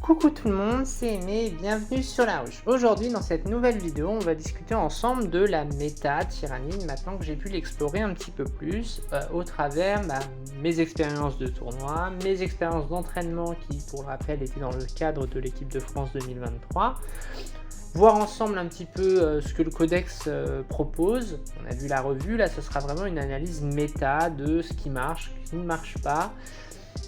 Coucou tout le monde, c'est Aimé et bienvenue sur La Ruche. Aujourd'hui dans cette nouvelle vidéo, on va discuter ensemble de la méta Tyrannide maintenant que j'ai pu l'explorer un petit peu plus au travers mes expériences de tournoi, mes expériences d'entraînement qui pour le rappel étaient dans le cadre de l'équipe de France 2023. Voir ensemble un petit peu ce que le codex propose. On a vu la revue, là ce sera vraiment une analyse méta de ce qui marche, ce qui ne marche pas.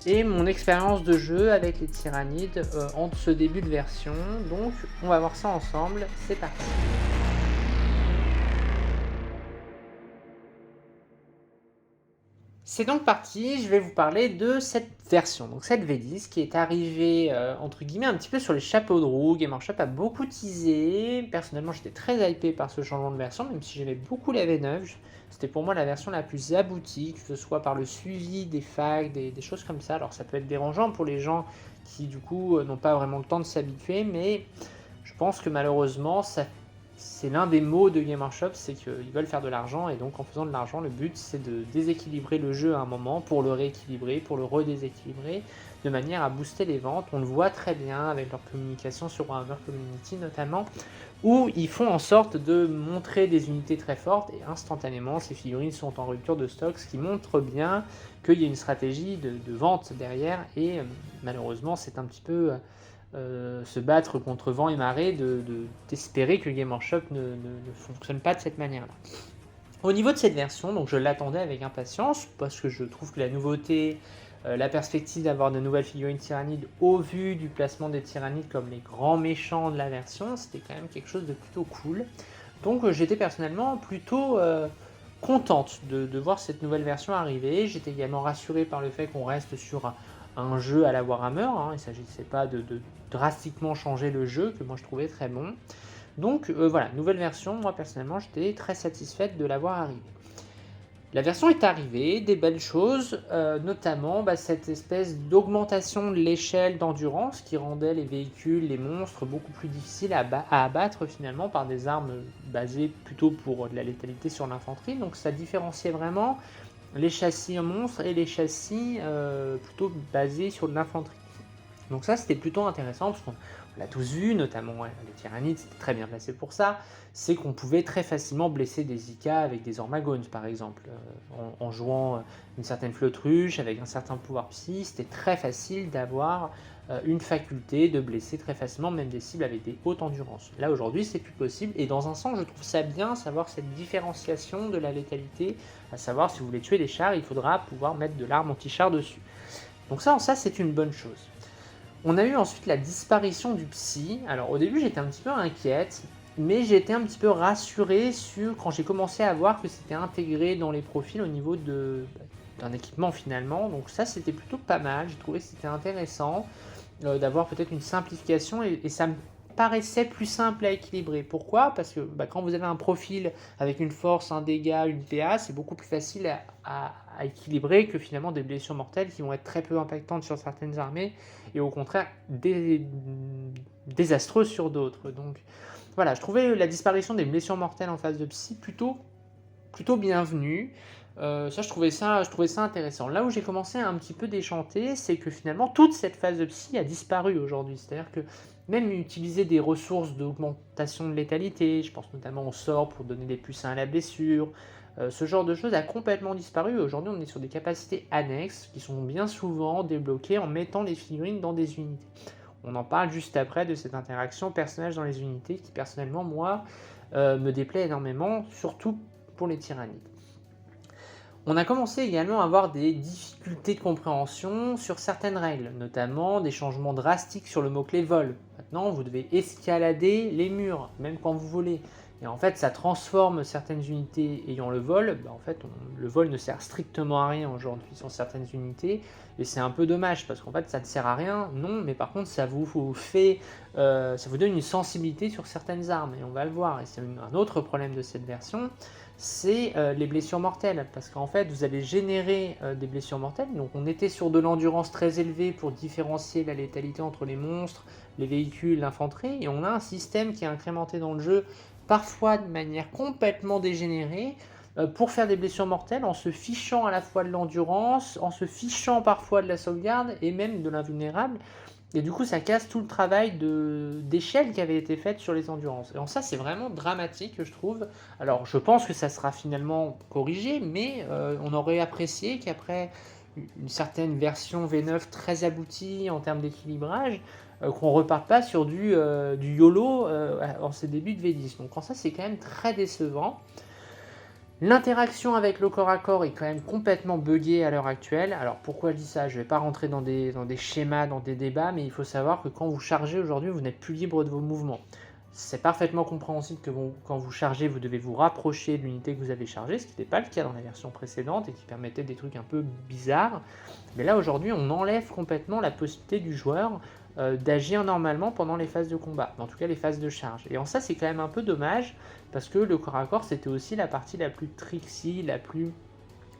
Et mon expérience de jeu avec les Tyrannides entre ce début de version. Donc on va voir ça ensemble, c'est parti. C'est donc parti, je vais vous parler de cette version, donc cette V10 qui est arrivée entre guillemets un petit peu sur les chapeaux de roue. Game Workshop a beaucoup teasé, personnellement j'étais très hypé par ce changement de version, même si j'aimais beaucoup la V9, c'était pour moi la version la plus aboutie, que ce soit par le suivi des facs, des choses comme ça. Alors ça peut être dérangeant pour les gens qui du coup n'ont pas vraiment le temps de s'habituer, mais je pense que malheureusement c'est l'un des mots de Game Workshop, c'est qu'ils veulent faire de l'argent, et donc en faisant de l'argent, le but c'est de déséquilibrer le jeu à un moment pour le rééquilibrer, pour le redéséquilibrer, de manière à booster les ventes. On le voit très bien avec leur communication sur Warhammer Community notamment, où ils font en sorte de montrer des unités très fortes, et instantanément ces figurines sont en rupture de stock, ce qui montre bien qu'il y a une stratégie de vente derrière, et malheureusement c'est un petit peu... se battre contre vent et marée, d'espérer que Game Workshop ne fonctionne pas de cette manière-là. Au niveau de cette version, donc je l'attendais avec impatience, parce que je trouve que la nouveauté, la perspective d'avoir de nouvelles figurines tyrannides au vu du placement des tyrannides comme les grands méchants de la version, c'était quand même quelque chose de plutôt cool. Donc j'étais personnellement plutôt contente de voir cette nouvelle version arriver. J'étais également rassuré par le fait qu'on reste sur un jeu à la Warhammer, il ne s'agissait pas de drastiquement changer le jeu, que moi je trouvais très bon. Donc voilà, nouvelle version, moi personnellement j'étais très satisfaite de l'avoir arrivée. La version est arrivée, des belles choses, notamment cette espèce d'augmentation de l'échelle d'endurance qui rendait les véhicules, les monstres beaucoup plus difficiles à abattre finalement par des armes basées plutôt pour de la létalité sur l'infanterie. Donc ça différenciait vraiment les châssis monstres et les châssis plutôt basés sur de l'infanterie. Donc ça c'était plutôt intéressant parce qu'on l'a tous vu, notamment les Tyrannides, c'était très bien placé pour ça, c'est qu'on pouvait très facilement blesser des IK avec des Ormagones par exemple, en jouant une certaine Flottruche avec un certain pouvoir psy, c'était très facile d'avoir une faculté de blesser très facilement même des cibles avec des hautes endurances. Là aujourd'hui c'est plus possible, et dans un sens je trouve ça bien, savoir cette différenciation de la létalité, à savoir si vous voulez tuer des chars, il faudra pouvoir mettre de l'arme anti-char dessus. Donc ça c'est une bonne chose. On a eu ensuite la disparition du psy. Alors au début j'étais un petit peu inquiète, mais j'ai été un petit peu rassuré quand j'ai commencé à voir que c'était intégré dans les profils au niveau d'un équipement finalement. Donc ça c'était plutôt pas mal, j'ai trouvé que c'était intéressant d'avoir peut-être une simplification, et ça me paraissait plus simple à équilibrer. Pourquoi ? Parce que quand vous avez un profil avec une force, un dégât, une PA, c'est beaucoup plus facile à équilibrer que finalement des blessures mortelles qui vont être très peu impactantes sur certaines armées et au contraire désastreuses sur d'autres. Donc voilà, je trouvais la disparition des blessures mortelles en phase de psy plutôt bienvenue. Ça, je trouvais ça intéressant. Là où j'ai commencé à un petit peu déchanter, c'est que finalement toute cette phase de psy a disparu aujourd'hui. C'est-à-dire que même utiliser des ressources d'augmentation de létalité, je pense notamment au sort pour donner des plus 1 à la blessure, ce genre de choses a complètement disparu. Aujourd'hui on est sur des capacités annexes qui sont bien souvent débloquées en mettant les figurines dans des unités. On en parle juste après de cette interaction personnage dans les unités qui personnellement moi me déplaît énormément, surtout pour les tyrannides. On a commencé également à avoir des difficultés de compréhension sur certaines règles, notamment des changements drastiques sur le mot-clé vol. Maintenant, vous devez escalader les murs, même quand vous volez. Et en fait, ça transforme certaines unités ayant le vol. Le vol ne sert strictement à rien aujourd'hui sur certaines unités. Et c'est un peu dommage, parce qu'en fait, ça ne sert à rien, non, mais par contre, ça vous donne une sensibilité sur certaines armes, et on va le voir. Et c'est un autre problème de cette version, c'est les blessures mortelles, parce qu'en fait vous allez générer des blessures mortelles. Donc on était sur de l'endurance très élevée pour différencier la létalité entre les monstres, les véhicules, l'infanterie, et on a un système qui est incrémenté dans le jeu, parfois de manière complètement dégénérée, pour faire des blessures mortelles en se fichant à la fois de l'endurance, en se fichant parfois de la sauvegarde et même de l'invulnérable. Et du coup, ça casse tout le travail d'échelle qui avait été fait sur les endurances. Et en ça, c'est vraiment dramatique, je trouve. Alors, je pense que ça sera finalement corrigé, mais on aurait apprécié qu'après une certaine version V9 très aboutie en termes d'équilibrage, qu'on ne reparte pas sur du YOLO en ces débuts de V10. Donc, en ça, c'est quand même très décevant. L'interaction avec le corps à corps est quand même complètement buggée à l'heure actuelle. Alors pourquoi je dis ça? Je ne vais pas rentrer dans des schémas, dans des débats, mais il faut savoir que quand vous chargez aujourd'hui, vous n'êtes plus libre de vos mouvements. C'est parfaitement compréhensible que quand vous chargez, vous devez vous rapprocher de l'unité que vous avez chargée, ce qui n'était pas le cas dans la version précédente et qui permettait des trucs un peu bizarres. Mais là aujourd'hui, on enlève complètement la possibilité du joueur d'agir normalement pendant les phases de combat, en tout cas les phases de charge. Et en ça, c'est quand même un peu dommage, parce que le corps à corps, c'était aussi la partie la plus tricksy, la plus,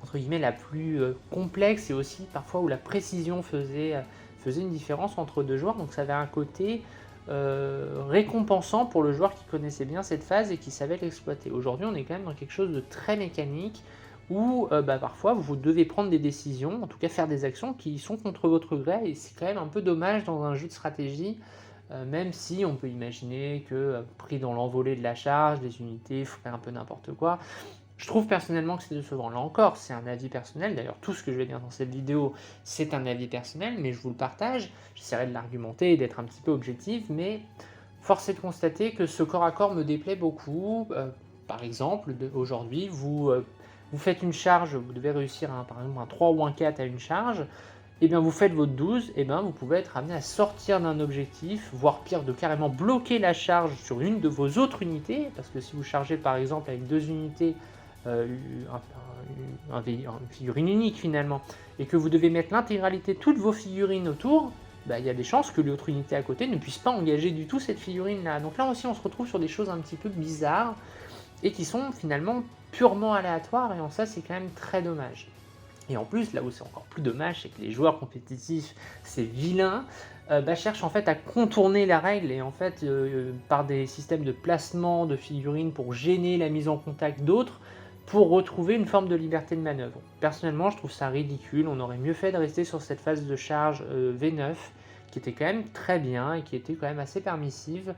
entre guillemets, la plus complexe, et aussi parfois où la précision faisait une différence entre deux joueurs. Donc ça avait un côté récompensant pour le joueur qui connaissait bien cette phase et qui savait l'exploiter. Aujourd'hui, on est quand même dans quelque chose de très mécanique, où parfois vous devez prendre des décisions, en tout cas faire des actions qui sont contre votre gré, et c'est quand même un peu dommage dans un jeu de stratégie, même si on peut imaginer que pris dans l'envolée de la charge, des unités feraient un peu n'importe quoi. Je trouve personnellement que c'est décevant. Là encore, c'est un avis personnel, d'ailleurs tout ce que je vais dire dans cette vidéo, c'est un avis personnel, mais je vous le partage, j'essaierai de l'argumenter et d'être un petit peu objectif, mais force est de constater que ce corps à corps me déplaît beaucoup. Par exemple, aujourd'hui, vous faites une charge, vous devez réussir par exemple un 3 ou un 4 à une charge, et bien vous faites votre 12, et bien vous pouvez être amené à sortir d'un objectif, voire pire, de carrément bloquer la charge sur une de vos autres unités, parce que si vous chargez par exemple avec 2 unités, une figurine unique finalement, et que vous devez mettre l'intégralité de toutes vos figurines autour, il y a des chances que l'autre unité à côté ne puisse pas engager du tout cette figurine là. Donc là aussi on se retrouve sur des choses un petit peu bizarres, et qui sont finalement purement aléatoires, et en ça c'est quand même très dommage. Et en plus, là où c'est encore plus dommage, c'est que les joueurs compétitifs, ces vilains, cherchent en fait à contourner la règle, et en fait par des systèmes de placement de figurines pour gêner la mise en contact d'autres, pour retrouver une forme de liberté de manœuvre. Personnellement, je trouve ça ridicule. On aurait mieux fait de rester sur cette phase de charge V9, qui était quand même très bien et qui était quand même assez permissive,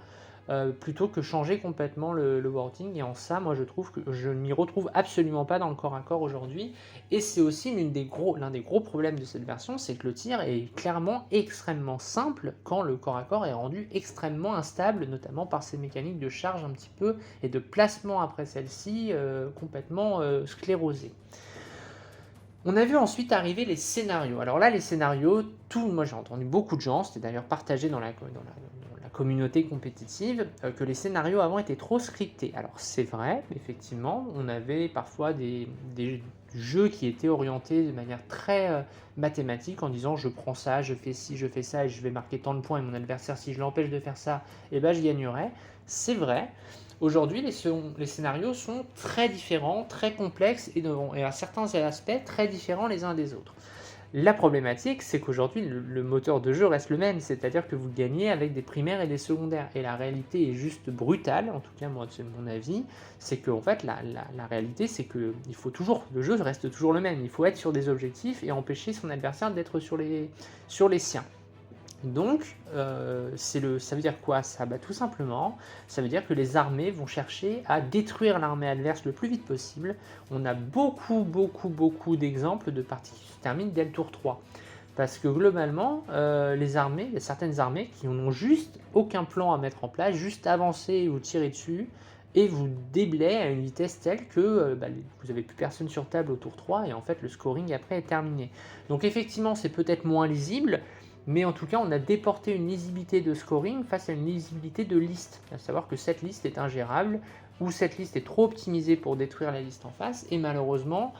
plutôt que changer complètement le wording. Et en ça, moi je trouve que je ne m'y retrouve absolument pas dans le corps à corps aujourd'hui, et c'est aussi l'un des gros problèmes de cette version, c'est que le tir est clairement extrêmement simple quand le corps à corps est rendu extrêmement instable, notamment par ces mécaniques de charge un petit peu et de placement après celle-ci complètement sclérosées. On a vu ensuite arriver les scénarios. Alors là, les scénarios, moi j'ai entendu beaucoup de gens, c'était d'ailleurs partagé dans la communauté compétitive, que les scénarios avant étaient trop scriptés. Alors c'est vrai, effectivement, on avait parfois des jeux qui étaient orientés de manière très mathématique, en disant je prends ça, je fais ci, je fais ça, et je vais marquer tant de points, et mon adversaire, si je l'empêche de faire ça, je gagnerai. C'est vrai. Aujourd'hui, les scénarios sont très différents, très complexes, et à certains aspects très différents les uns des autres. La problématique, c'est qu'aujourd'hui, le moteur de jeu reste le même, c'est-à-dire que vous gagnez avec des primaires et des secondaires. Et la réalité est juste brutale, en tout cas, moi, c'est mon avis, c'est qu'en fait, la réalité, c'est que le jeu reste toujours le même. Il faut être sur des objectifs et empêcher son adversaire d'être sur les siens. Donc, ça veut dire quoi ça? Tout simplement, ça veut dire que les armées vont chercher à détruire l'armée adverse le plus vite possible. On a beaucoup d'exemples de parties qui se terminent dès le tour 3. Parce que globalement, il y a certaines armées qui n'ont juste aucun plan à mettre en place, juste avancer et vous tirer dessus, et vous déblayer à une vitesse telle que vous n'avez plus personne sur table au tour 3, et en fait le scoring après est terminé. Donc effectivement, c'est peut-être moins lisible, mais en tout cas, on a déporté une lisibilité de scoring face à une lisibilité de liste. À savoir que cette liste est ingérable, ou cette liste est trop optimisée pour détruire la liste en face, et malheureusement,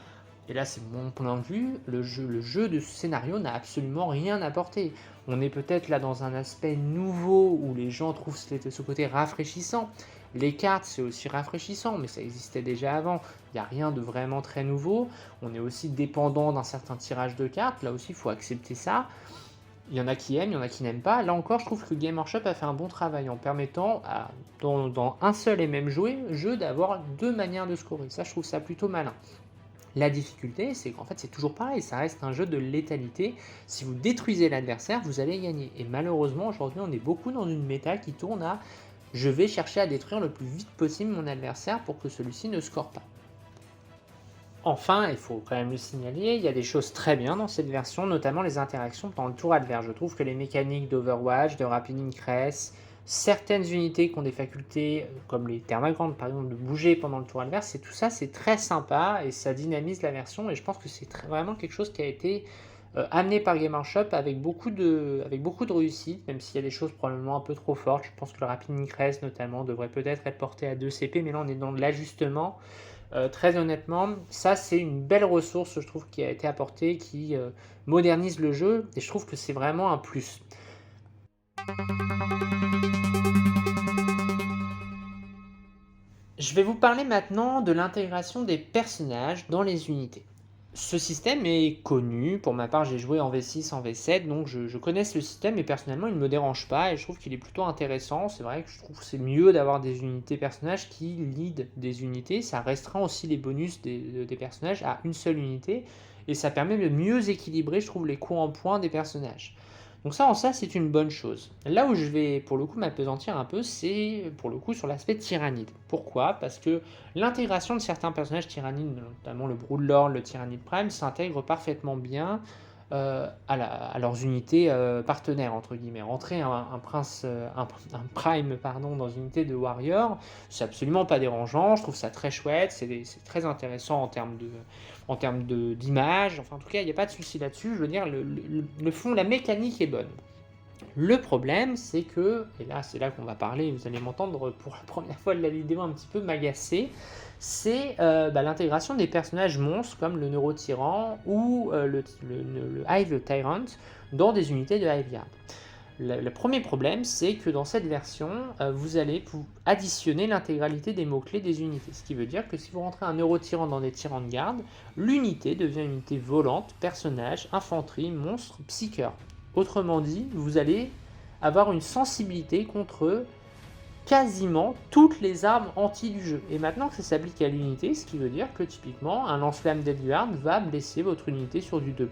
et là c'est mon point de vue, le jeu de scénario n'a absolument rien apporté. On est peut-être là dans un aspect nouveau, où les gens trouvent ce côté rafraîchissant. Les cartes, c'est aussi rafraîchissant, mais ça existait déjà avant. Il n'y a rien de vraiment très nouveau. On est aussi dépendant d'un certain tirage de cartes, là aussi il faut accepter ça. Il y en a qui aiment, il y en a qui n'aiment pas. Là encore, je trouve que Game Workshop a fait un bon travail en permettant, dans un seul et même jeu, d'avoir deux manières de scorer. Ça, je trouve ça plutôt malin. La difficulté, c'est qu'en fait, c'est toujours pareil, ça reste un jeu de létalité. Si vous détruisez l'adversaire, vous allez gagner. Et malheureusement, aujourd'hui, on est beaucoup dans une méta qui tourne à je vais chercher à détruire le plus vite possible mon adversaire pour que celui-ci ne score pas. Enfin, il faut quand même le signaler, il y a des choses très bien dans cette version, notamment les interactions dans le tour adverse. Je trouve que les mécaniques d'Overwatch, de Rapid Ingress, certaines unités qui ont des facultés, comme les Thermagrantes par exemple, de bouger pendant le tour adverse, et tout ça c'est très sympa et ça dynamise la version, et je pense que c'est vraiment quelque chose qui a été amené par Game Workshop avec beaucoup de réussite, même s'il y a des choses probablement un peu trop fortes. Je pense que le Rapid Ingress notamment devrait peut-être être porté à 2 CP, mais là on est dans de l'ajustement. Très honnêtement, ça c'est une belle ressource, je trouve, qui a été apportée, qui modernise le jeu, et je trouve que c'est vraiment un plus. Je vais vous parler maintenant de l'intégration des personnages dans les unités. Ce système est connu, pour ma part j'ai joué en V6, en V7, donc je connais ce système et personnellement il ne me dérange pas et je trouve qu'il est plutôt intéressant. C'est vrai que je trouve que c'est mieux d'avoir des unités personnages qui lead des unités, ça restreint aussi les bonus des personnages à une seule unité et ça permet de mieux équilibrer, je trouve, les coups en points des personnages. Donc ça, en ça, c'est une bonne chose. Là où je vais, pour le coup, m'appesantir un peu, c'est, pour le coup, sur l'aspect tyrannide. Pourquoi ? Parce que l'intégration de certains personnages tyrannides, notamment le Broodlord, le Tyrannide Prime, s'intègre parfaitement bien à leurs unités partenaires, entre guillemets. Rentrer un Prime dans une unité de Warrior, c'est absolument pas dérangeant, je trouve ça très chouette, c'est très intéressant en termes d'image, enfin en tout cas il n'y a pas de souci là-dessus, je veux dire le fond, la mécanique est bonne. Le problème c'est que, et là c'est là qu'on va parler, vous allez m'entendre pour la première fois de la vidéo un petit peu m'agacer, c'est l'intégration des personnages monstres comme le Neurotyran ou le Hive Tyrant dans des unités de Hive Guard. Le premier problème, c'est que dans cette version, vous allez additionner l'intégralité des mots-clés des unités. Ce qui veut dire que si vous rentrez un Neurotyran dans des tyrans de garde, l'unité devient une unité volante, personnage, infanterie, monstre, psycheur. Autrement dit, vous allez avoir une sensibilité contre quasiment toutes les armes anti du jeu. Et maintenant que ça s'applique à l'unité, ce qui veut dire que typiquement, un lance-flamme d'Edguard va blesser votre unité sur du 2+,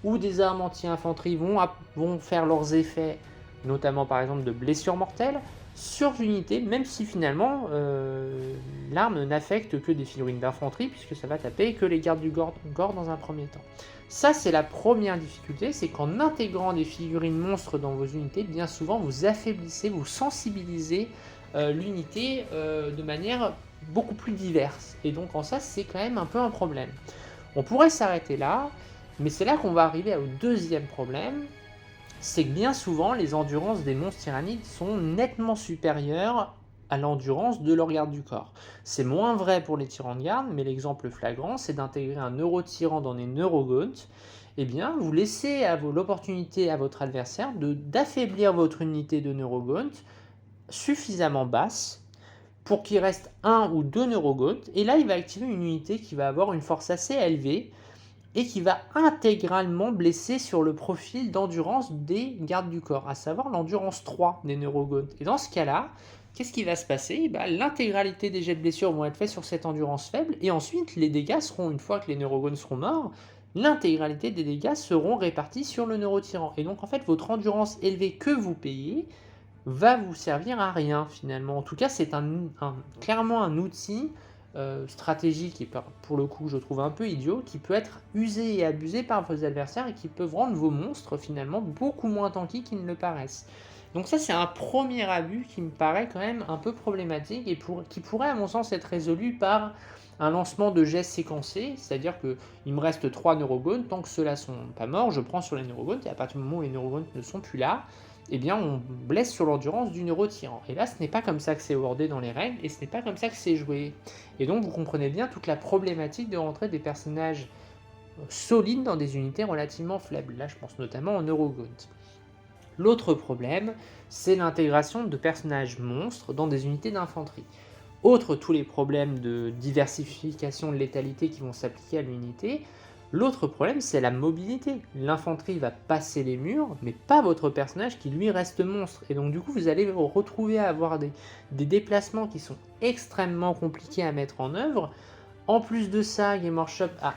ou des armes anti-infanterie vont faire leurs effets, notamment par exemple de blessures mortelles, sur l'unité, même si finalement l'arme n'affecte que des figurines d'infanterie, puisque ça va taper que les gardes du gore dans un premier temps. Ça, c'est la première difficulté, c'est qu'en intégrant des figurines monstres dans vos unités, bien souvent vous affaiblissez, vous sensibilisez l'unité de manière beaucoup plus diverse. Et donc en ça, c'est quand même un peu un problème. On pourrait s'arrêter là, mais c'est là qu'on va arriver au deuxième problème, c'est que bien souvent, les endurances des monstres tyrannides sont nettement supérieures à l'endurance de leur garde du corps. C'est moins vrai pour les tyrans de garde, mais l'exemple flagrant, c'est d'intégrer un neurotyran dans des neurogaunts. Eh bien, vous laissez l'opportunité à votre adversaire d'affaiblir votre unité de neurogaunt suffisamment basse pour qu'il reste un ou deux neurogaunts, et là, il va activer une unité qui va avoir une force assez élevée, et qui va intégralement blesser sur le profil d'endurance des gardes du corps, à savoir l'endurance 3 des neurogaunts. Et dans ce cas-là, qu'est-ce qui va se passer ? L'intégralité des jets de blessure vont être faits sur cette endurance faible, et ensuite les dégâts seront, une fois que les neurogaunts seront morts, l'intégralité des dégâts seront répartis sur le neurotyran. Et donc en fait, votre endurance élevée que vous payez va vous servir à rien finalement. En tout cas, c'est clairement un outil stratégique et pour le coup je trouve un peu idiot, qui peut être usé et abusé par vos adversaires et qui peuvent rendre vos monstres finalement beaucoup moins tankys qu'ils ne le paraissent. Donc ça, c'est un premier abus qui me paraît quand même un peu problématique et qui pourrait à mon sens être résolu par un lancement de gestes séquencés, c'est-à-dire qu'il me reste 3 neurogaunts, tant que ceux-là sont pas morts, je prends sur les neurogaunts et à partir du moment où les neurogaunts ne sont plus là, eh bien on blesse sur l'endurance du neurotyran. Et là, ce n'est pas comme ça que c'est wordé dans les règles, et ce n'est pas comme ça que c'est joué. Et donc vous comprenez bien toute la problématique de rentrer des personnages solides dans des unités relativement faibles. Là, je pense notamment en neurogaunt. L'autre problème, c'est l'intégration de personnages monstres dans des unités d'infanterie. Outre tous les problèmes de diversification de létalité qui vont s'appliquer à l'unité, L'autre problème, c'est la mobilité. L'infanterie va passer les murs, mais pas votre personnage qui lui reste monstre. Et donc du coup, vous allez vous retrouver à avoir des déplacements qui sont extrêmement compliqués à mettre en œuvre. En plus de ça, Game Workshop a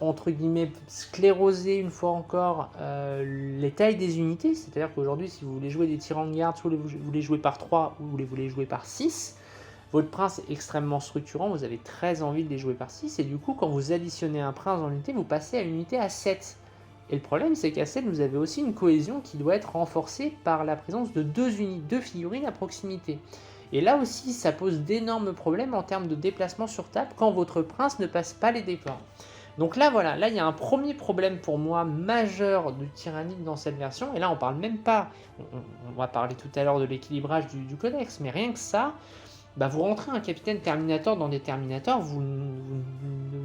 entre guillemets sclérosé une fois encore les tailles des unités. C'est-à-dire qu'aujourd'hui, si vous voulez jouer des tyrans de garde, soit vous voulez jouer par 3 ou vous voulez jouer par 6, votre prince est extrêmement structurant, vous avez très envie de les jouer par 6, et du coup, quand vous additionnez un prince dans l'unité, vous passez à une unité à 7. Et le problème, c'est qu'à 7, vous avez aussi une cohésion qui doit être renforcée par la présence de deux figurines à proximité. Et là aussi, ça pose d'énormes problèmes en termes de déplacement sur table quand votre prince ne passe pas les déploiements. Donc là, voilà, là il y a un premier problème pour moi majeur de Tyrannide dans cette version, et là on parle même pas, on va parler tout à l'heure de l'équilibrage du codex, mais rien que ça, bah vous rentrez un capitaine Terminator dans des Terminators, vous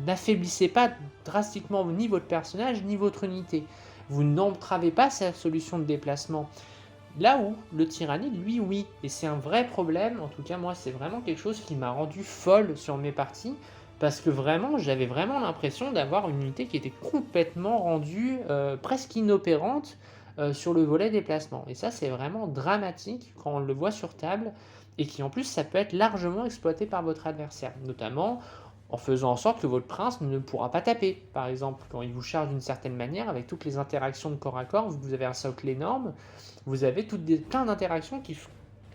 n'affaiblissez pas drastiquement ni votre personnage ni votre unité. Vous n'entravez pas sa solution de déplacement. Là où le Tyrannide, lui, oui. Et c'est un vrai problème, en tout cas moi c'est vraiment quelque chose qui m'a rendu folle sur mes parties, parce que vraiment j'avais vraiment l'impression d'avoir une unité qui était complètement rendue presque inopérante sur le volet déplacement. Et ça c'est vraiment dramatique quand on le voit sur table, et qui en plus ça peut être largement exploité par votre adversaire, notamment en faisant en sorte que votre prince ne pourra pas taper. Par exemple, quand il vous charge d'une certaine manière, avec toutes les interactions de corps à corps, vous avez un socle énorme, vous avez plein d'interactions qui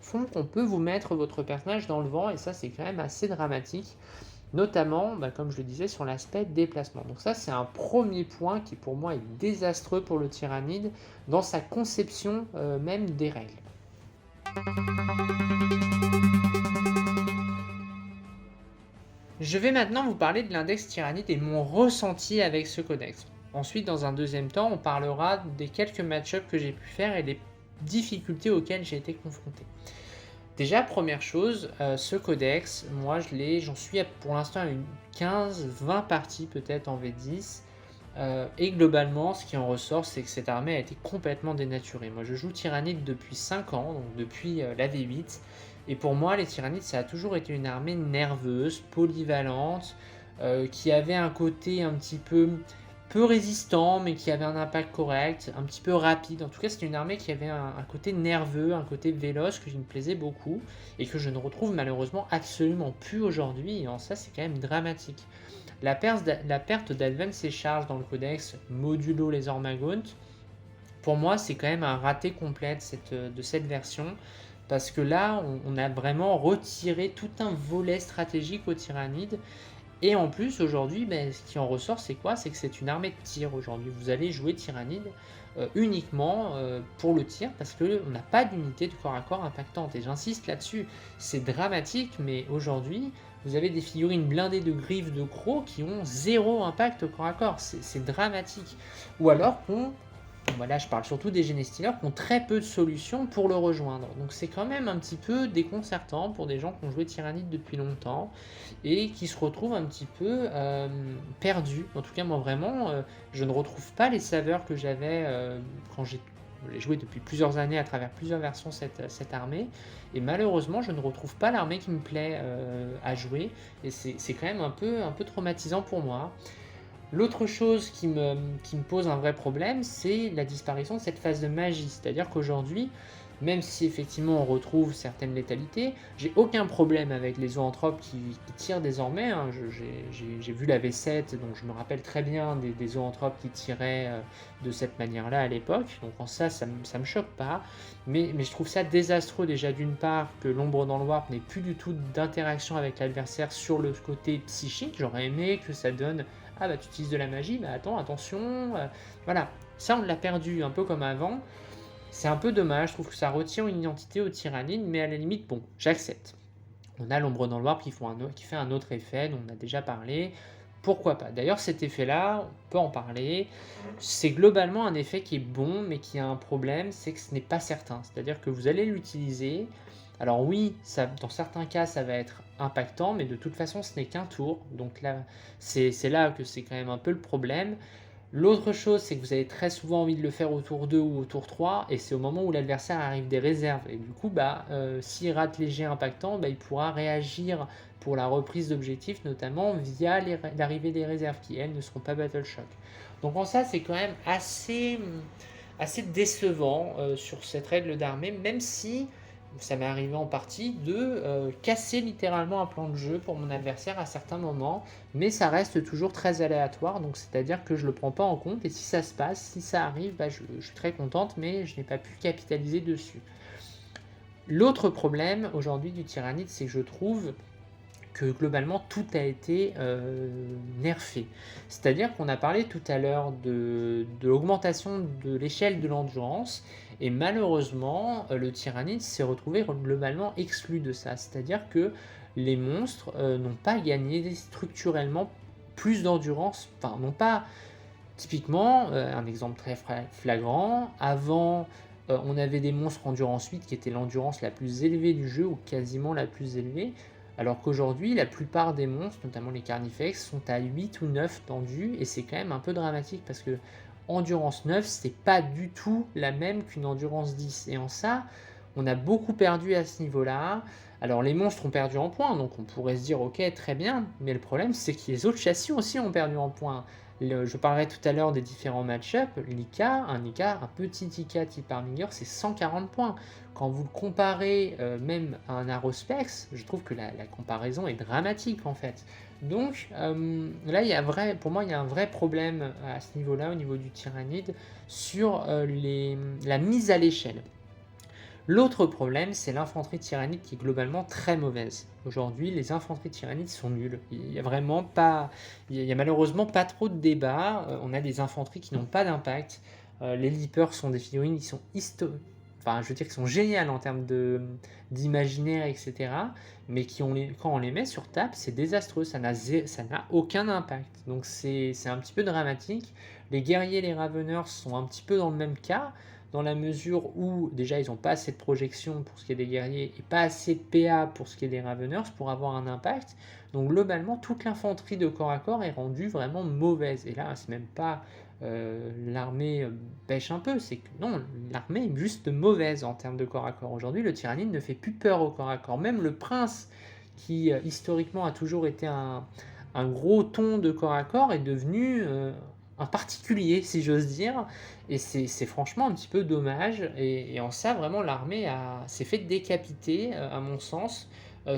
font qu'on peut vous mettre votre personnage dans le vent, et ça c'est quand même assez dramatique, notamment, comme je le disais, sur l'aspect déplacement. Donc ça c'est un premier point qui pour moi est désastreux pour le Tyrannide dans sa conception même des règles. Je vais maintenant vous parler de l'index Tyrannide et mon ressenti avec ce codex. Ensuite, dans un deuxième temps, on parlera des quelques match-ups que j'ai pu faire et des difficultés auxquelles j'ai été confronté. Déjà, première chose, ce codex, moi j'en suis pour l'instant à une 15-20 parties peut-être en V10. Et globalement, ce qui en ressort, c'est que cette armée a été complètement dénaturée. Moi, je joue Tyrannide depuis 5 ans, donc depuis la V8. Et pour moi, les Tyrannides, ça a toujours été une armée nerveuse, polyvalente, qui avait un côté un petit peu résistant, mais qui avait un impact correct, un petit peu rapide. En tout cas, c'était une armée qui avait un côté nerveux, un côté véloce que je me plaisais beaucoup, et que je ne retrouve malheureusement absolument plus aujourd'hui. Et en ça, c'est quand même dramatique. La perte d'Advance et Charge dans le codex, modulo les Ormagaunt, pour moi, c'est quand même un raté complet de cette version, parce que là, on a vraiment retiré tout un volet stratégique au Tyrannide. Et en plus, aujourd'hui, ce qui en ressort, c'est quoi? C'est que c'est une armée de tir aujourd'hui. Vous allez jouer Tyrannide uniquement pour le tir, parce qu'on n'a pas d'unité de corps à corps impactante. Et j'insiste là-dessus, c'est dramatique, mais aujourd'hui, vous avez des figurines blindées de griffes de crocs qui ont 0 impact au corps à corps. C'est dramatique. Ou alors voilà, je parle surtout des Genestealers qui ont très peu de solutions pour le rejoindre. Donc c'est quand même un petit peu déconcertant pour des gens qui ont joué Tyrannide depuis longtemps et qui se retrouvent un petit peu perdus. En tout cas, moi vraiment, je ne retrouve pas les saveurs que j'avais quand j'ai joué depuis plusieurs années à travers plusieurs versions cette armée. Et malheureusement, je ne retrouve pas l'armée qui me plaît à jouer. Et c'est quand même un peu traumatisant pour moi. L'autre chose qui me pose un vrai problème, c'est la disparition de cette phase de magie. C'est-à-dire qu'aujourd'hui, même si effectivement on retrouve certaines létalités, j'ai aucun problème avec les zoanthropes qui tirent désormais. Hein. J'ai vu la V7, donc je me rappelle très bien des zoanthropes qui tiraient de cette manière-là à l'époque. Donc en ça me choque pas. Mais je trouve ça désastreux déjà d'une part que l'ombre dans le warp n'ait plus du tout d'interaction avec l'adversaire sur le côté psychique. J'aurais aimé que ça donne... Ah bah tu utilises de la magie, bah attention, voilà, ça on l'a perdu un peu comme avant, c'est un peu dommage, je trouve que ça retient une identité au Tyrannide, mais à la limite, bon, j'accepte. On a l'ombre dans le warp qui fait un autre effet, dont on a déjà parlé, pourquoi pas. D'ailleurs cet effet-là, on peut en parler, c'est globalement un effet qui est bon, mais qui a un problème, c'est que ce n'est pas certain, c'est-à-dire que vous allez l'utiliser. Alors oui, dans certains cas, ça va être impactant, mais de toute façon, ce n'est qu'un tour. Donc là, c'est là que c'est quand même un peu le problème. L'autre chose, c'est que vous avez très souvent envie de le faire au tour 2 ou au tour 3, et c'est au moment où l'adversaire arrive des réserves. Et du coup, s'il rate les jets impactants, il pourra réagir pour la reprise d'objectifs, notamment via l'arrivée des réserves, qui elles ne seront pas Battle Shock. Donc en ça, c'est quand même assez décevant sur cette règle d'armée, même si ça m'est arrivé en partie de casser littéralement un plan de jeu pour mon adversaire à certains moments, mais ça reste toujours très aléatoire, donc c'est-à-dire que je ne le prends pas en compte, et si ça se passe, si ça arrive, je suis très contente, mais je n'ai pas pu capitaliser dessus. L'autre problème aujourd'hui du Tyrannide, c'est que je trouve que globalement tout a été nerfé. C'est-à-dire qu'on a parlé tout à l'heure de l'augmentation de l'échelle de l'endurance, et malheureusement le Tyrannide s'est retrouvé globalement exclu de ça. C'est-à-dire que les monstres n'ont pas gagné structurellement plus d'endurance, enfin non pas typiquement, un exemple très flagrant, avant on avait des monstres endurance 8 qui étaient l'endurance la plus élevée du jeu, ou quasiment la plus élevée, alors qu'aujourd'hui, la plupart des monstres, notamment les Carnifex, sont à 8 ou 9 tendus, et c'est quand même un peu dramatique parce que endurance 9, c'est pas du tout la même qu'une endurance 10. Et en ça, on a beaucoup perdu à ce niveau-là. Alors les monstres ont perdu en points, donc on pourrait se dire ok, très bien, mais le problème c'est que les autres châssis aussi ont perdu en points. Je parlerai tout à l'heure des différents match-up. Un petit Ika type Harbinger, c'est 140 points. Quand vous le comparez même à un Arospex, je trouve que la comparaison est dramatique en fait. Donc là, pour moi, il y a un vrai problème à ce niveau-là, au niveau du Tyrannide, sur la mise à l'échelle. L'autre problème, c'est l'infanterie tyrannide qui est globalement très mauvaise. Aujourd'hui, les infanteries tyrannides sont nulles. Il y a malheureusement pas trop de débats. On a des infanteries qui n'ont pas d'impact. Les Leapers sont des figurines qui sont qui sont géniales en termes d'imaginaire, etc. Mais quand on les met sur table, c'est désastreux. Ça n'a aucun impact. Donc c'est un petit peu dramatique. Les guerriers, les Raveners sont un petit peu dans le même cas, dans la mesure où déjà ils n'ont pas assez de projection pour ce qui est des guerriers et pas assez de PA pour ce qui est des Raveners pour avoir un impact. Donc globalement, toute l'infanterie de corps à corps est rendue vraiment mauvaise. Et là, c'est même pas l'armée pêche un peu, c'est que non, l'armée est juste mauvaise en termes de corps à corps. Aujourd'hui, le Tyrannide ne fait plus peur au corps à corps. Même le prince, qui historiquement a toujours été un gros ton de corps à corps, est devenu un particulier, si j'ose dire, et c'est franchement un petit peu dommage, et en ça, vraiment, l'armée s'est fait décapiter, à mon sens,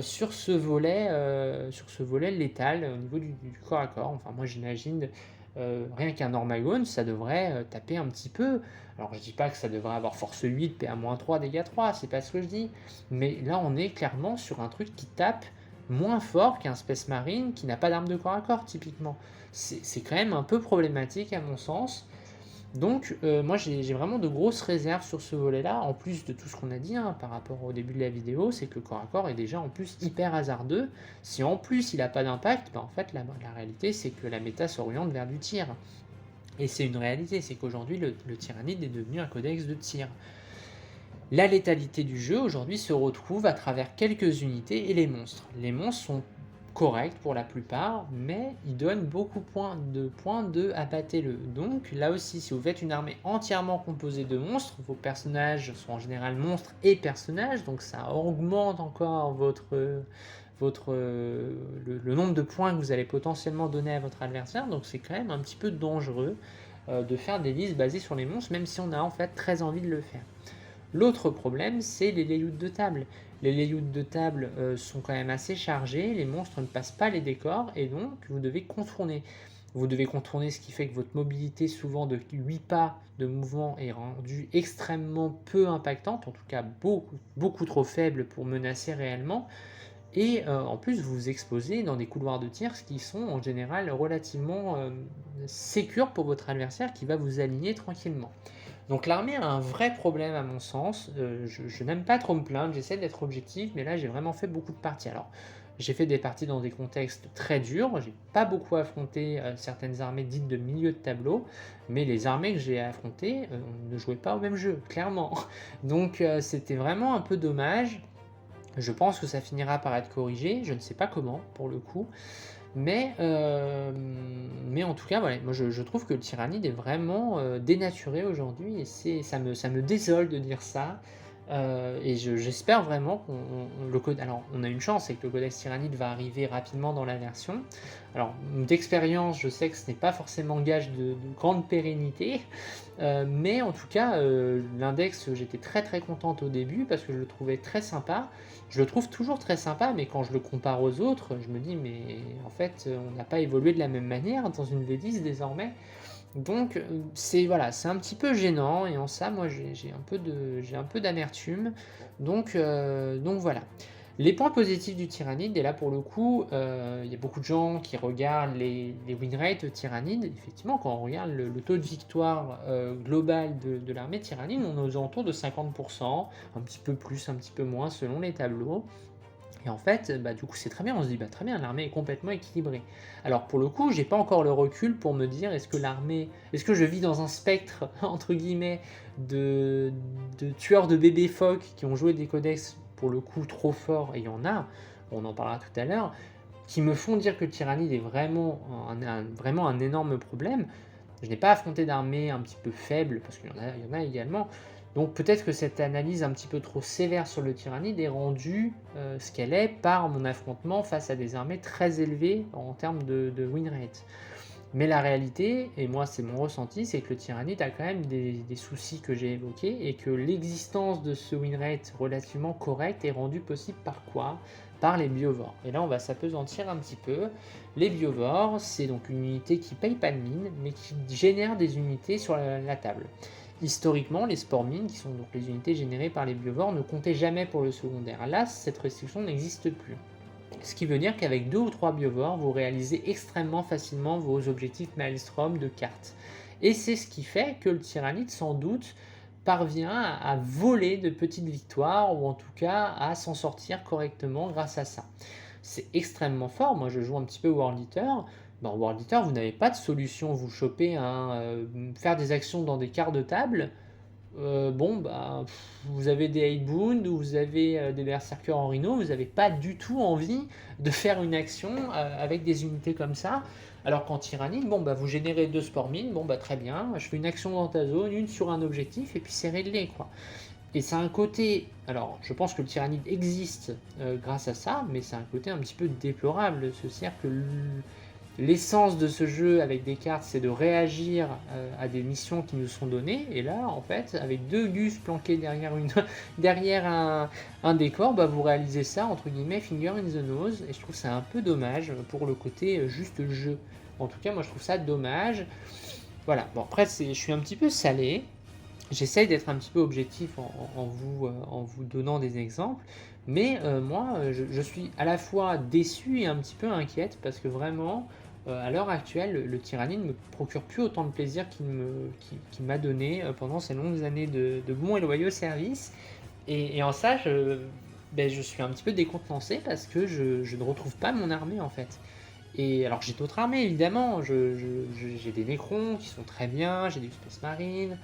sur ce volet létal au niveau du corps à corps. Enfin, moi, j'imagine, rien qu'un Normagone, ça devrait taper un petit peu. Alors, je dis pas que ça devrait avoir force 8, PA-3, dégâts 3, c'est pas ce que je dis, mais là, on est clairement sur un truc qui tape moins fort qu'un Space Marine qui n'a pas d'arme de corps à corps, typiquement. C'est quand même un peu problématique à mon sens. Donc moi j'ai vraiment de grosses réserves sur ce volet-là, en plus de tout ce qu'on a dit par rapport au début de la vidéo, c'est que le corps à corps est déjà en plus hyper hasardeux. Si en plus il n'a pas d'impact, en fait la réalité c'est que la méta s'oriente vers du tir. Et c'est une réalité, c'est qu'aujourd'hui le Tyrannide est devenu un codex de tir. La létalité du jeu aujourd'hui se retrouve à travers quelques unités et les monstres. Les monstres sont corrects pour la plupart, mais ils donnent beaucoup de points de abattez-le. Donc là aussi, si vous faites une armée entièrement composée de monstres, vos personnages sont en général monstres et personnages, donc ça augmente encore le nombre de points que vous allez potentiellement donner à votre adversaire, donc c'est quand même un petit peu dangereux de faire des listes basées sur les monstres, même si on a en fait très envie de le faire. L'autre problème, c'est les layouts de table. Les layouts de table sont quand même assez chargés, les monstres ne passent pas les décors, et donc vous devez contourner. Vous devez contourner, ce qui fait que votre mobilité, souvent de 8 pas de mouvement, est rendue extrêmement peu impactante, en tout cas beaucoup trop faible pour menacer réellement. Et en plus, vous vous exposez dans des couloirs de tir qui sont en général relativement sécures pour votre adversaire qui va vous aligner tranquillement. Donc l'armée a un vrai problème à mon sens. Je n'aime pas trop me plaindre, j'essaie d'être objectif, mais là j'ai vraiment fait beaucoup de parties. Alors j'ai fait des parties dans des contextes très durs, j'ai pas beaucoup affronté certaines armées dites de milieu de tableau, mais les armées que j'ai affrontées ne jouaient pas au même jeu, clairement. Donc c'était vraiment un peu dommage. Je pense que ça finira par être corrigé, je ne sais pas comment pour le coup. Mais en tout cas, voilà, moi je trouve que le tyrannide est vraiment dénaturé aujourd'hui et ça me désole de dire ça. Et j'espère vraiment alors on a une chance, c'est que le codex tyrannide va arriver rapidement dans la version. Alors d'expérience, je sais que ce n'est pas forcément gage de grande pérennité, mais en tout cas, l'index, j'étais très très contente au début parce que je le trouvais très sympa. Je le trouve toujours très sympa, mais quand je le compare aux autres, je me dis, mais en fait, on n'a pas évolué de la même manière dans une V10 désormais. Donc, c'est voilà, c'est un petit peu gênant, et en ça, moi, j'ai un peu d'amertume. Donc voilà. Les points positifs du tyrannide, et là pour le coup, il y a beaucoup de gens qui regardent les win rates tyrannide. Effectivement, quand on regarde le taux de victoire global de l'armée tyrannide, on est aux alentours de 50%, un petit peu plus, un petit peu moins selon les tableaux. Et en fait, du coup, c'est très bien. On se dit, très bien, l'armée est complètement équilibrée. Alors, pour le coup, j'ai pas encore le recul pour me dire, est-ce que je vis dans un spectre, entre guillemets, de tueurs de bébés phoques qui ont joué des codex, pour le coup, trop forts, et il y en a, on en parlera tout à l'heure, qui me font dire que le tyrannide est vraiment vraiment un énorme problème. Je n'ai pas affronté d'armée un petit peu faible, parce qu'il y en a également. Donc peut-être que cette analyse un petit peu trop sévère sur le tyrannide est rendue ce qu'elle est par mon affrontement face à des armées très élevées en termes de win rate. Mais la réalité, et moi c'est mon ressenti, c'est que le tyrannide a quand même des soucis que j'ai évoqués, et que l'existence de ce win rate relativement correct est rendue possible par quoi? Par les biovores. Et là on va s'apesantir un petit peu. Les biovores, c'est donc une unité qui paye pas de mine, mais qui génère des unités sur la table. Historiquement, les spores mines, qui sont donc les unités générées par les biovores, ne comptaient jamais pour le secondaire. Là, cette restriction n'existe plus. Ce qui veut dire qu'avec 2 ou 3 biovores, vous réalisez extrêmement facilement vos objectifs Maelstrom de cartes. Et c'est ce qui fait que le tyrannide, sans doute, parvient à voler de petites victoires, ou en tout cas à s'en sortir correctement grâce à ça. C'est extrêmement fort. Moi, je joue un petit peu World Eater. Dans World Eater, vous n'avez pas de solution. Vous chopez faire des actions dans des quarts de table. Vous avez des 8 Bound, ou vous avez des berserkers en rhino, vous n'avez pas du tout envie de faire une action avec des unités comme ça. Alors qu'en tyrannide, vous générez 2 spores mines, très bien, je fais une action dans ta zone, une sur un objectif, et puis c'est réglé, quoi. Et c'est un côté, alors je pense que le tyrannide existe grâce à ça, mais c'est un côté un petit peu déplorable, c'est-à-dire que l'essence de ce jeu avec des cartes, c'est de réagir à des missions qui nous sont données. Et là, en fait, avec 2 gus planqués derrière un décor, vous réalisez ça, entre guillemets, finger in the nose. Et je trouve ça un peu dommage pour le côté juste jeu. En tout cas, moi, je trouve ça dommage. Voilà. Bon, après, je suis un petit peu salé. J'essaye d'être un petit peu objectif en vous donnant des exemples. Mais moi, je suis à la fois déçu et un petit peu inquiète, parce que vraiment, à l'heure actuelle, le tyrannide ne me procure plus autant de plaisir qu'il m'a donné pendant ces longues années de bons et loyaux services. Et en ça, je suis un petit peu décontenancé, parce que je ne retrouve pas mon armée, en fait. Et alors j'ai d'autres armées, évidemment. J'ai des Necrons qui sont très bien, j'ai des Space Marines.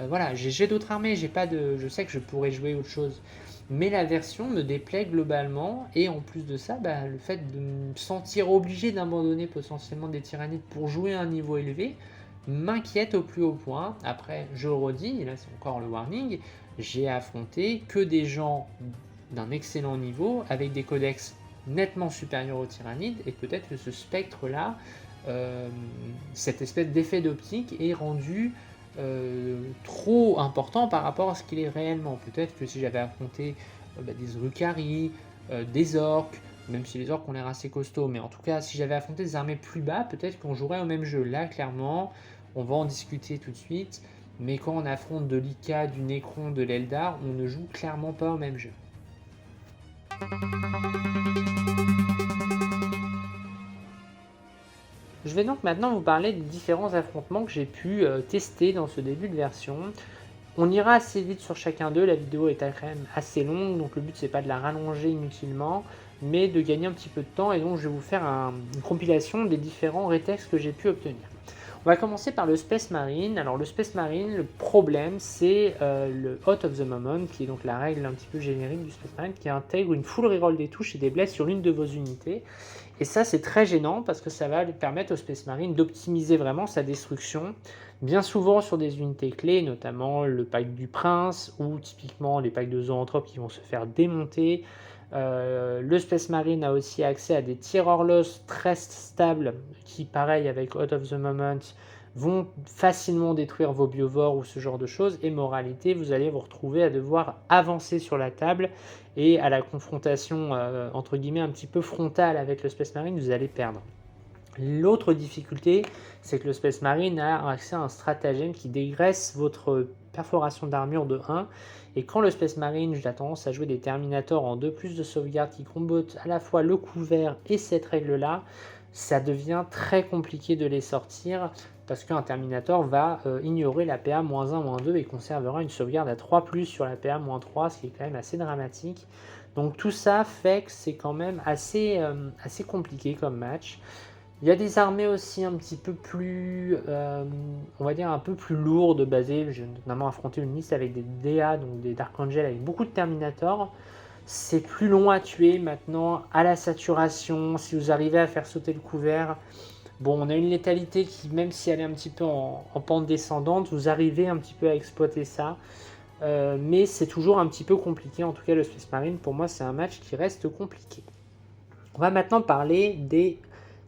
Voilà, j'ai d'autres armées, je sais que je pourrais jouer autre chose. Mais la version me déplaît globalement, et en plus de ça, le fait de me sentir obligé d'abandonner potentiellement des tyrannides pour jouer à un niveau élevé m'inquiète au plus haut point. Après, je le redis, et là c'est encore le warning, j'ai affronté que des gens d'un excellent niveau avec des codex nettement supérieurs aux tyrannides, et peut-être que ce spectre-là, cette espèce d'effet d'optique est rendu trop important par rapport à ce qu'il est réellement. Peut-être que si j'avais affronté des Urukari, des orques, même si les orques ont l'air assez costauds, mais en tout cas, si j'avais affronté des armées plus bas, peut-être qu'on jouerait au même jeu. Là, clairement, on va en discuter tout de suite, mais quand on affronte de l'Ika, du Necron, de l'Eldar, on ne joue clairement pas au même jeu. Je vais donc maintenant vous parler des différents affrontements que j'ai pu tester dans ce début de version. On ira assez vite sur chacun d'eux, la vidéo est quand même assez longue, donc le but c'est pas de la rallonger inutilement, mais de gagner un petit peu de temps, et donc je vais vous faire une compilation des différents rétextes que j'ai pu obtenir. On va commencer par le Space Marine. Alors le Space Marine, le problème c'est le Out of the Moment, qui est donc la règle un petit peu générique du Space Marine, qui intègre une full reroll des touches et des blesses sur l'une de vos unités. Et ça c'est très gênant parce que ça va permettre au Space Marine d'optimiser vraiment sa destruction, bien souvent sur des unités clés, notamment le pack du Prince ou typiquement les packs de zoanthropes qui vont se faire démonter. Le Space Marine a aussi accès à des tireurs loss très stables qui, pareil avec Out of the Moment, vont facilement détruire vos biovores ou ce genre de choses. Et moralité, vous allez vous retrouver à devoir avancer sur la table et à la confrontation entre guillemets un petit peu frontale avec le Space Marine, vous allez perdre. L'autre difficulté, c'est que le Space Marine a accès à un stratagème qui dégraisse votre perforation d'armure de 1. Et quand le Space Marine, j'ai tendance à jouer des Terminators en 2+ de sauvegarde qui combattent à la fois le couvert et cette règle-là, ça devient très compliqué de les sortir parce qu'un Terminator va ignorer la PA -1, -2 et conservera une sauvegarde à 3+ sur la PA -3, ce qui est quand même assez dramatique. Donc tout ça fait que c'est quand même assez compliqué comme match. Il y a des armées aussi un petit peu plus, on va dire un peu plus lourdes, basées. J'ai notamment affronté une liste avec des DA, donc des Dark Angel avec beaucoup de Terminators. C'est plus long à tuer maintenant, à la saturation, si vous arrivez à faire sauter le couvert. Bon, on a une létalité qui, même si elle est un petit peu en pente descendante, vous arrivez un petit peu à exploiter ça. Mais c'est toujours un petit peu compliqué. En tout cas, le Space Marine, pour moi, c'est un match qui reste compliqué. On va maintenant parler des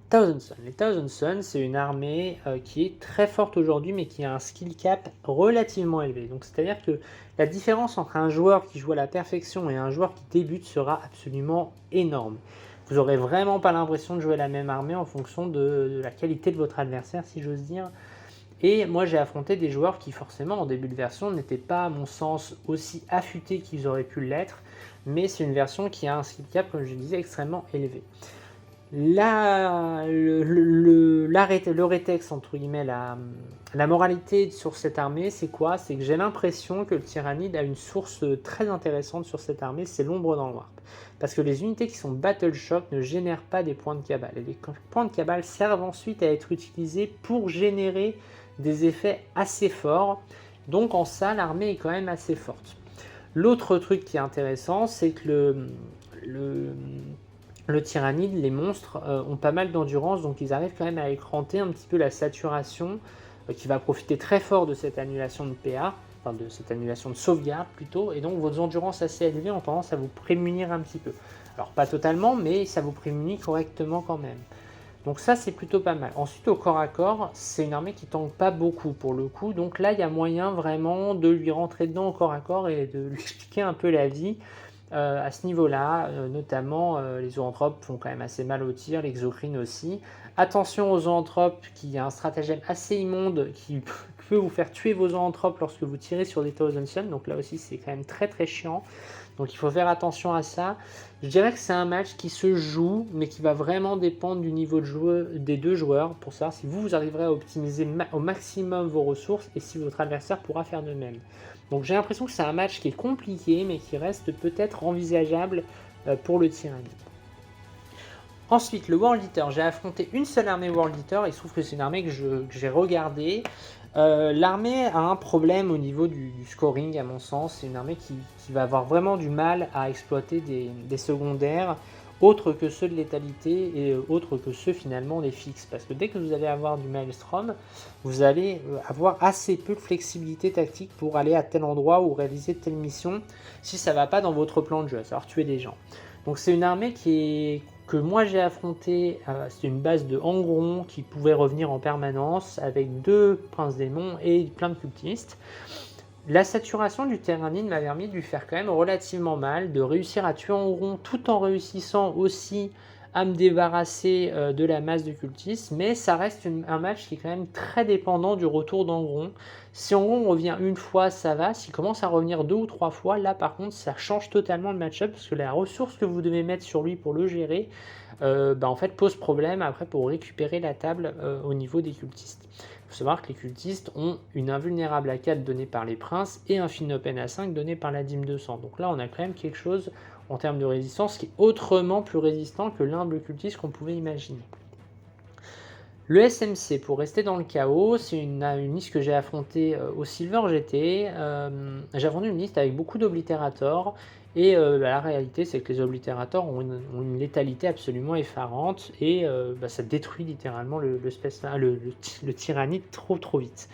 Thousand Sons. Les Thousand Sons, c'est une armée qui est très forte aujourd'hui, mais qui a un skill cap relativement élevé. Donc, c'est-à-dire que la différence entre un joueur qui joue à la perfection et un joueur qui débute sera absolument énorme. Vous n'aurez vraiment pas l'impression de jouer la même armée en fonction de la qualité de votre adversaire, si j'ose dire. Et moi, j'ai affronté des joueurs qui, forcément, en début de version, n'étaient pas, à mon sens, aussi affûtés qu'ils auraient pu l'être. Mais c'est une version qui a un skill cap, comme je disais, extrêmement élevé. Le rétex, entre guillemets, la moralité sur cette armée, c'est quoi? C'est que j'ai l'impression que le Tyrannide a une source très intéressante sur cette armée, c'est l'ombre dans le warp. Parce que les unités qui sont Battle Shock ne génèrent pas des points de cabale. Et les points de cabale servent ensuite à être utilisés pour générer des effets assez forts. Donc en ça, l'armée est quand même assez forte. L'autre truc qui est intéressant, c'est que le Tyrannide, les monstres, ont pas mal d'endurance, donc ils arrivent quand même à écranter un petit peu la saturation, qui va profiter très fort de cette annulation de PA, enfin de cette annulation de sauvegarde plutôt, et donc vos endurances assez élevées ont tendance à vous prémunir un petit peu. Alors pas totalement, mais ça vous prémunit correctement quand même. Donc ça c'est plutôt pas mal. Ensuite au corps à corps, c'est une armée qui tank pas beaucoup pour le coup, donc là il y a moyen vraiment de lui rentrer dedans au corps à corps et de lui expliquer un peu la vie. À ce niveau-là, notamment les zoanthropes font quand même assez mal au tir, l'exocrine aussi. Attention aux zoanthropes, qui a un stratagème assez immonde qui peut vous faire tuer vos zoanthropes lorsque vous tirez sur des Thousand Sons, donc là aussi c'est quand même très très chiant. Donc il faut faire attention à ça. Je dirais que c'est un match qui se joue, mais qui va vraiment dépendre du niveau de jeu des deux joueurs, pour savoir si vous arriverez à optimiser au maximum vos ressources et si votre adversaire pourra faire de même. Donc j'ai l'impression que c'est un match qui est compliqué, mais qui reste peut-être envisageable pour le Tyrannide. Ensuite, le World Eater. J'ai affronté une seule armée World Eater. Il se trouve que c'est une armée que j'ai regardée. L'armée a un problème au niveau du scoring, à mon sens. C'est une armée qui va avoir vraiment du mal à exploiter des secondaires autres que ceux de létalité et autres que ceux finalement des fixes. Parce que dès que vous allez avoir du Maelstrom, vous allez avoir assez peu de flexibilité tactique pour aller à tel endroit ou réaliser telle mission si ça ne va pas dans votre plan de jeu, à savoir tuer des gens. Donc c'est une armée que moi j'ai affrontée, c'est une base de Angron qui pouvait revenir en permanence avec 2 princes démons et plein de cultistes. La saturation du Tyrannide m'a permis de lui faire quand même relativement mal, de réussir à tuer Angron tout en réussissant aussi à me débarrasser de la masse de cultistes, mais ça reste un match qui est quand même très dépendant du retour d'Angron. Si Angron revient une fois, ça va. S'il commence à revenir 2 ou 3 fois, là par contre ça change totalement le match-up, parce que la ressource que vous devez mettre sur lui pour le gérer, en fait pose problème après pour récupérer la table au niveau des cultistes. Il faut savoir que les cultistes ont une invulnérable à 4 donnée par les princes et un fin open à 5 donné par la dîme 200. Donc là on a quand même quelque chose en termes de résistance qui est autrement plus résistant que l'humble cultiste qu'on pouvait imaginer. Le SMC, pour rester dans le chaos, c'est une liste que j'ai affrontée au Silver GT. J'ai affronté une liste avec beaucoup d'oblitérators et la réalité c'est que les oblitérators ont une létalité absolument effarante et ça détruit littéralement le tyrannide trop vite.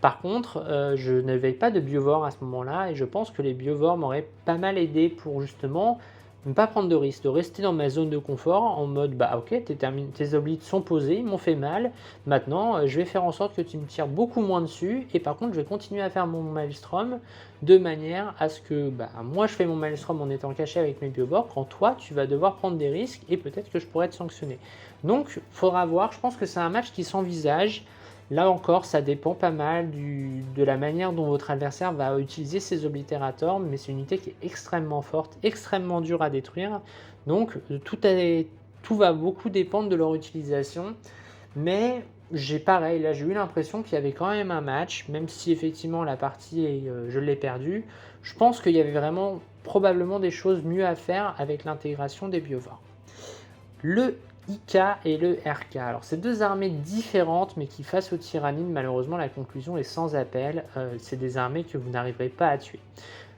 Par contre, je n'avais pas de biovore à ce moment-là et je pense que les biovores m'auraient pas mal aidé pour justement ne pas prendre de risque, de rester dans ma zone de confort en mode ok, tes oblites sont posés, ils m'ont fait mal, maintenant je vais faire en sorte que tu me tires beaucoup moins dessus et par contre je vais continuer à faire mon maelstrom de manière à ce que moi je fais mon maelstrom en étant caché avec mes biovores quand toi tu vas devoir prendre des risques et peut-être que je pourrais te sanctionner. Donc faudra voir, je pense que c'est un match qui s'envisage. Là encore, ça dépend pas mal de la manière dont votre adversaire va utiliser ses oblitérators, mais c'est une unité qui est extrêmement forte, extrêmement dure à détruire. Donc tout va beaucoup dépendre de leur utilisation. Mais j'ai eu l'impression qu'il y avait quand même un match, même si effectivement la partie, je l'ai perdue. Je pense qu'il y avait vraiment probablement des choses mieux à faire avec l'intégration des biovores. Le IK et le RK. Alors c'est deux armées différentes mais qui face aux tyrannides, malheureusement la conclusion est sans appel, c'est des armées que vous n'arriverez pas à tuer.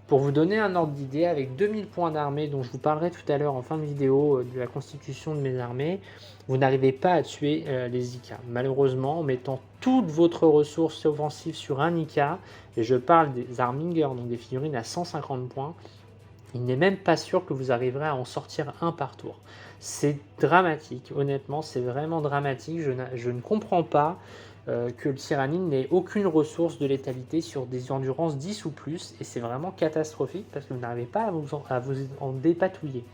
Pour vous donner un ordre d'idée, avec 2000 points d'armée dont je vous parlerai tout à l'heure en fin de vidéo de la constitution de mes armées, vous n'arrivez pas à tuer les IK. Malheureusement, en mettant toute votre ressource offensive sur un IK, et je parle des Armingers, donc des figurines à 150 points, il n'est même pas sûr que vous arriverez à en sortir un par tour. C'est dramatique, honnêtement, c'est vraiment dramatique. Je ne comprends pas que le tyrannide n'ait aucune ressource de létalité sur des endurances 10 ou plus, et c'est vraiment catastrophique parce que vous n'arrivez pas à vous en dépatouiller.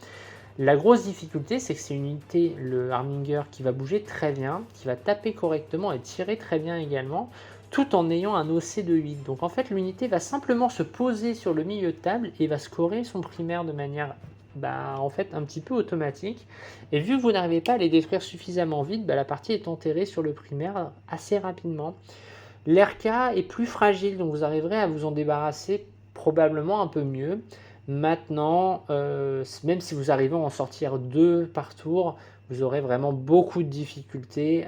La grosse difficulté, c'est que c'est une unité, le Harminger, qui va bouger très bien, qui va taper correctement et tirer très bien également, tout en ayant un OC de 8. Donc en fait, l'unité va simplement se poser sur le milieu de table et va scorer son primaire de manière en fait un petit peu automatique. Et vu que vous n'arrivez pas à les détruire suffisamment vite, la partie est enterrée sur le primaire assez rapidement. L'RK est plus fragile, donc vous arriverez à vous en débarrasser probablement un peu mieux. Maintenant, même si vous arrivez à en sortir 2 par tour, vous aurez vraiment beaucoup de difficultés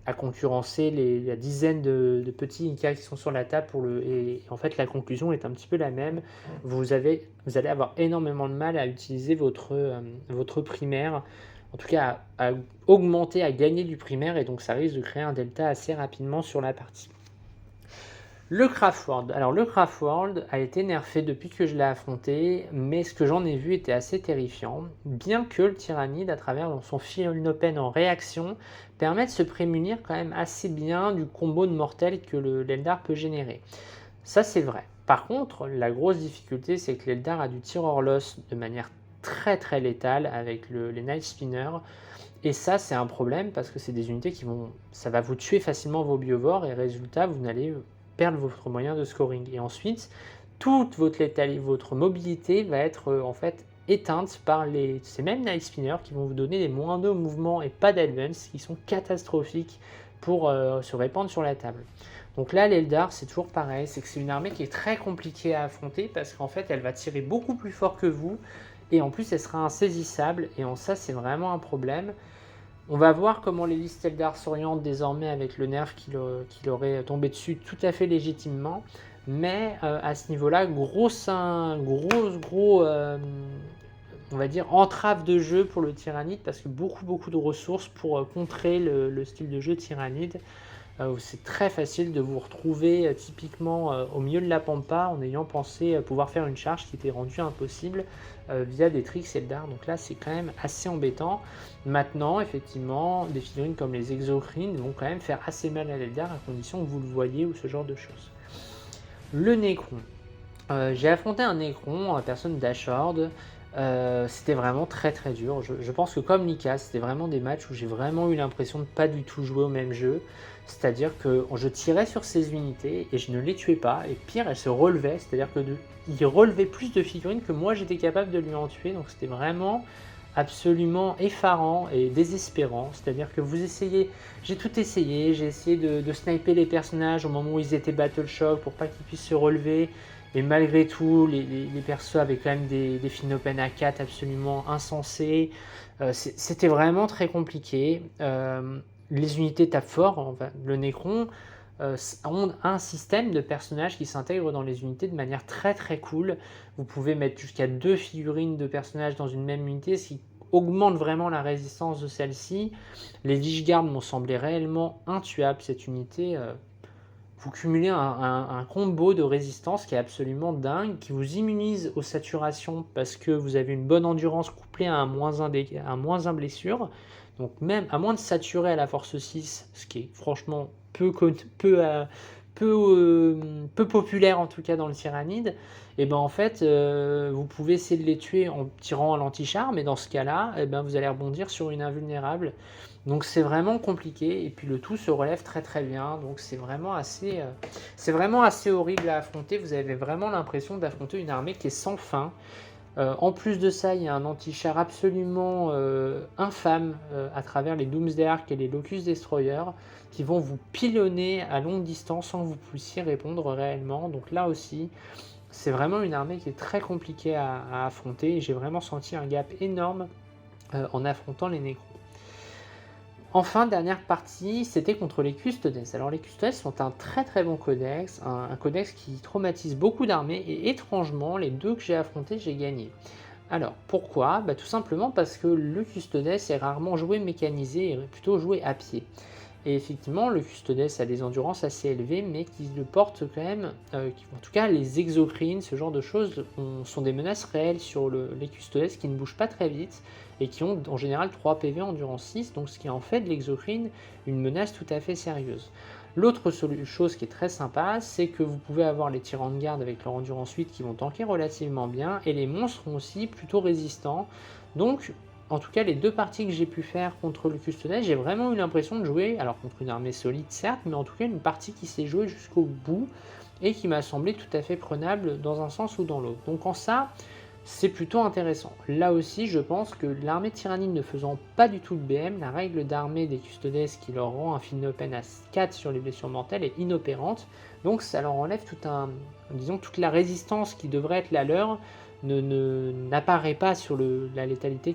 à concurrencer la dizaine de petits IK qui sont sur la table. Et en fait, la conclusion est un petit peu la même. Vous allez avoir énormément de mal à utiliser votre primaire, en tout cas à augmenter, à gagner du primaire, et donc ça risque de créer un delta assez rapidement sur la partie. Le Craftworld. Alors le Craftworld a été nerfé depuis que je l'ai affronté, mais ce que j'en ai vu était assez terrifiant, bien que le tyrannide, à travers son Field Open en réaction, permet de se prémunir quand même assez bien du combo de mortels que l'Eldar peut générer. Ça c'est vrai. Par contre, la grosse difficulté, c'est que l'Eldar a du tir hors loss de manière très létale avec les Night Spinners. Et ça, c'est un problème parce que c'est des unités ça va vous tuer facilement vos biovores et résultat, vous n'allez perdre votre moyen de scoring. Et ensuite, toute votre mobilité va être en fait éteinte par ces mêmes Night Spinners qui vont vous donner des moins 2 mouvements et pas d'advance qui sont catastrophiques pour se répandre sur la table. Donc là, l'Eldar, c'est toujours pareil, c'est que c'est une armée qui est très compliquée à affronter parce qu'en fait, elle va tirer beaucoup plus fort que vous et en plus, elle sera insaisissable et en ça, c'est vraiment un problème. On va voir comment les listes Eldar s'orientent désormais avec le nerf qui aurait tombé dessus tout à fait légitimement. Mais à ce niveau-là, gros on va dire entrave de jeu pour le tyrannide parce que beaucoup de ressources pour contrer le style de jeu tyrannide. C'est très facile de vous retrouver typiquement au milieu de la pampa en ayant pensé pouvoir faire une charge qui était rendue impossible via des tricks Eldar. Donc là, c'est quand même assez embêtant. Maintenant, effectivement, des figurines comme les Exocrines vont quand même faire assez mal à l'Eldar à condition que vous le voyez ou ce genre de choses. Le Necron. J'ai affronté un Necron en personne d'Ashord. C'était vraiment très dur. Je pense que comme Nika, c'était vraiment des matchs où j'ai vraiment eu l'impression de pas du tout jouer au même jeu. C'est-à-dire que je tirais sur ces unités et je ne les tuais pas. Et pire, elles se relevaient. C'est-à-dire qu'il relevait plus de figurines que moi j'étais capable de lui en tuer. Donc c'était vraiment absolument effarant et désespérant. C'est-à-dire que j'ai tout essayé. J'ai essayé de sniper les personnages au moment où ils étaient Battle Shock pour pas qu'ils puissent se relever. Et malgré tout, les persos avaient quand même des Field Open à 4 absolument insensés. C'était vraiment très compliqué. les unités tapent fort, enfin, le Necron ont un système de personnages qui s'intègrent dans les unités de manière très très cool. Vous pouvez mettre jusqu'à 2 figurines de personnages dans une même unité, ce qui augmente vraiment la résistance de celle-ci. Les Lich Guard m'ont semblé réellement intuables, cette unité. Vous cumulez un combo de résistance qui est absolument dingue, qui vous immunise aux saturations parce que vous avez une bonne endurance couplée à un -1 blessure. Donc même à moins de saturer à la force 6, ce qui est franchement peu populaire en tout cas dans le Tyrannide, et ben en fait vous pouvez essayer de les tuer en tirant à l'anticharme, et dans ce cas-là, et ben vous allez rebondir sur une invulnérable. Donc c'est vraiment compliqué, et puis le tout se relève très très bien, donc c'est vraiment assez horrible à affronter. Vous avez vraiment l'impression d'affronter une armée qui est sans fin. En plus de ça, il y a un anti-char absolument infâme à travers les Doomsday Ark et les Locust Destroyer qui vont vous pilonner à longue distance sans que vous puissiez répondre réellement. Donc là aussi, c'est vraiment une armée qui est très compliquée à affronter, et j'ai vraiment senti un gap énorme en affrontant les Necrons. Enfin, dernière partie, c'était contre les Custodes. Alors les Custodes sont un très très bon codex, un codex qui traumatise beaucoup d'armées, et étrangement, les 2 que j'ai affrontés, j'ai gagné. Alors, pourquoi ? Tout simplement parce que le Custodes est rarement joué mécanisé, et plutôt joué à pied. Et effectivement, le Custodes a des endurances assez élevées, mais qui le portent quand même, en tout cas les exocrines, ce genre de choses, sont des menaces réelles sur les Custodes qui ne bougent pas très vite, et qui ont en général 3 PV endurance 6, donc ce qui en fait de l'exocrine une menace tout à fait sérieuse. L'autre chose qui est très sympa, c'est que vous pouvez avoir les tyrans de garde avec leur endurance 8 qui vont tanker relativement bien, et les monstres sont aussi plutôt résistants. Donc, en tout cas, les 2 parties que j'ai pu faire contre le Custodes, j'ai vraiment eu l'impression de jouer, alors contre une armée solide certes, mais en tout cas une partie qui s'est jouée jusqu'au bout, et qui m'a semblé tout à fait prenable dans un sens ou dans l'autre. Donc en ça, c'est plutôt intéressant. Là aussi, je pense que l'armée tyrannide ne faisant pas du tout de BM, la règle d'armée des Custodes qui leur rend un fin open à 4 sur les blessures mortelles est inopérante, donc ça leur enlève toute la résistance qui devrait être la leur, n'apparaît pas sur la létalité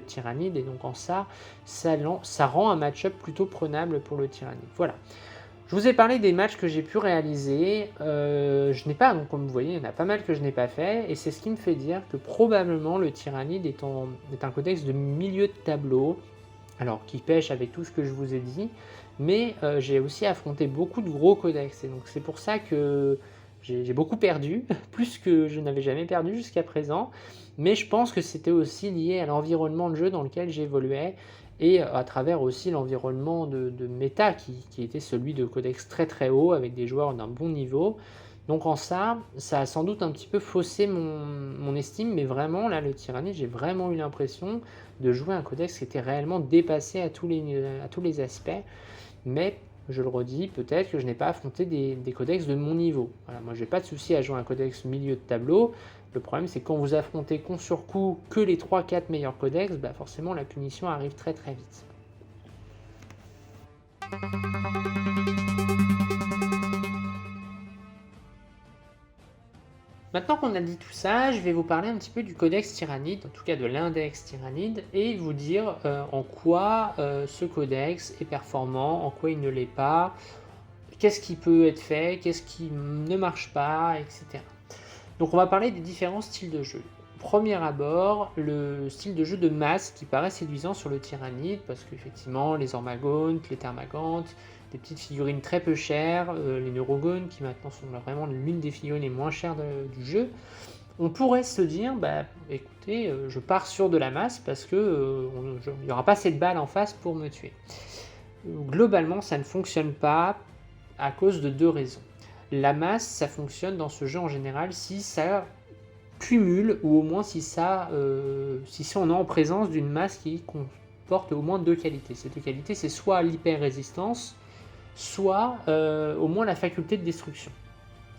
tyrannide, et donc en ça rend un match-up plutôt prenable pour le tyrannide. Voilà. Je vous ai parlé des matchs que j'ai pu réaliser, je n'ai pas, donc comme vous voyez, il y en a pas mal que je n'ai pas fait, et c'est ce qui me fait dire que probablement le Tyrannide est un codex de milieu de tableau, alors qui pêche avec tout ce que je vous ai dit, mais j'ai aussi affronté beaucoup de gros codex, et donc c'est pour ça que j'ai beaucoup perdu, plus que je n'avais jamais perdu jusqu'à présent, mais je pense que c'était aussi lié à l'environnement de jeu dans lequel j'évoluais, et à travers aussi l'environnement de méta qui était celui de codex très très haut avec des joueurs d'un bon niveau. Donc en ça a sans doute un petit peu faussé mon estime, mais vraiment là le Tyrannide, j'ai vraiment eu l'impression de jouer un codex qui était réellement dépassé à tous les aspects, mais je le redis, peut-être que je n'ai pas affronté des codex de mon niveau. Voilà, moi j'ai pas de souci à jouer un codex milieu de tableau. Le problème, c'est que quand vous affrontez coup sur coup que les 3-4 meilleurs codex, forcément la punition arrive très très vite. Maintenant qu'on a dit tout ça, je vais vous parler un petit peu du codex tyrannide, en tout cas de l'index tyrannide, et vous dire en quoi ce codex est performant, en quoi il ne l'est pas, qu'est-ce qui peut être fait, qu'est-ce qui ne marche pas, etc. Donc on va parler des différents styles de jeu. Premier abord, le style de jeu de masse qui paraît séduisant sur le Tyrannide, parce qu'effectivement les Ormagantes, les Termagantes, des petites figurines très peu chères, les Neurogones qui maintenant sont vraiment l'une des figurines les moins chères du jeu, on pourrait se dire, écoutez, je pars sur de la masse parce que il n'y aura pas assez de balles en face pour me tuer. Globalement, ça ne fonctionne pas à cause de 2 raisons. La masse, ça fonctionne dans ce jeu en général si ça cumule, ou au moins si on est en présence d'une masse qui comporte au moins 2 qualités. Ces 2 qualités, c'est soit l'hyper-résistance, soit au moins la faculté de destruction.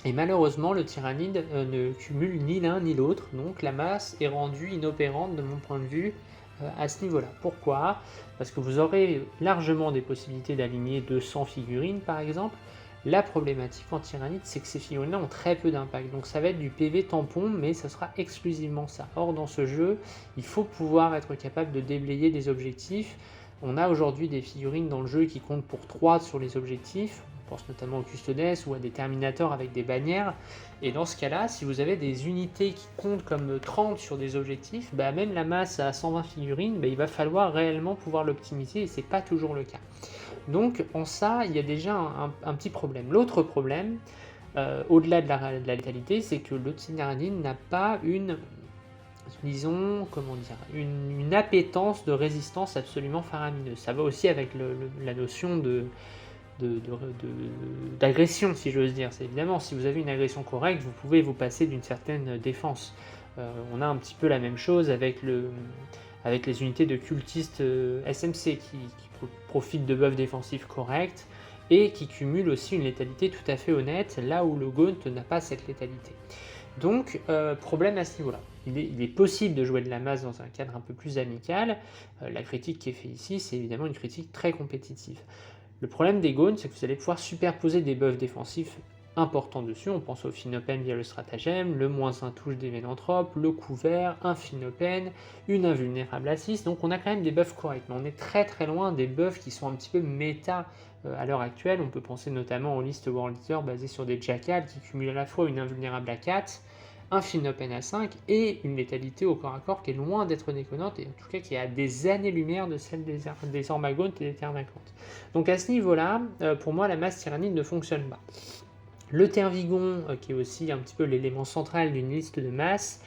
Et malheureusement, le Tyrannide ne cumule ni l'un ni l'autre, donc la masse est rendue inopérante de mon point de vue à ce niveau-là. Pourquoi ? Parce que vous aurez largement des possibilités d'aligner 200 figurines par exemple. La problématique en Tyrannide, c'est que ces figurines-là ont très peu d'impact, donc ça va être du PV tampon, mais ça sera exclusivement ça. Or, dans ce jeu, il faut pouvoir être capable de déblayer des objectifs On a aujourd'hui des figurines dans le jeu qui comptent pour 3 sur les objectifs, on pense notamment aux Custodes ou à des Terminators avec des bannières, et dans ce cas-là, si vous avez des unités qui comptent comme 30 sur des objectifs, même la masse à 120 figurines, il va falloir réellement pouvoir l'optimiser, et c'est pas toujours le cas. Donc en ça, il y a déjà un petit problème. L'autre problème, au-delà de la létalité, c'est que le tyranide n'a pas disons, une appétence de résistance absolument faramineuse. Ça va aussi avec la notion d'agression, si j'ose dire. C'est évidemment, si vous avez une agression correcte, vous pouvez vous passer d'une certaine défense. On a un petit peu la même chose avec les unités de cultistes SMC qui profitent de buffs défensifs corrects et qui cumulent aussi une létalité tout à fait honnête, là où le Gaunt n'a pas cette létalité. Donc, problème à ce niveau-là. Il est possible de jouer de la masse dans un cadre un peu plus amical. La critique qui est faite ici, c'est évidemment une critique très compétitive. Le problème des Gaunts, c'est que vous allez pouvoir superposer des buffs défensifs importants dessus. On pense au Finopen via le stratagème, le -1 touche des Vénanthropes, le couvert, un Finopen, une invulnérable à 6. Donc on a quand même des buffs corrects, mais on est très très loin des buffs qui sont un petit peu méta à l'heure actuelle. On peut penser notamment aux listes World Eater basées sur des Jackals qui cumulent à la fois une invulnérable à 4, un Finopen à 5 et une létalité au corps à corps qui est loin d'être déconnante, et en tout cas qui est à des années-lumière de celle des Ormagaunt et des Termagant. Donc à ce niveau-là, pour moi, la masse tyrannide ne fonctionne pas. Le Tervigon, qui est aussi un petit peu l'élément central d'une liste de masse,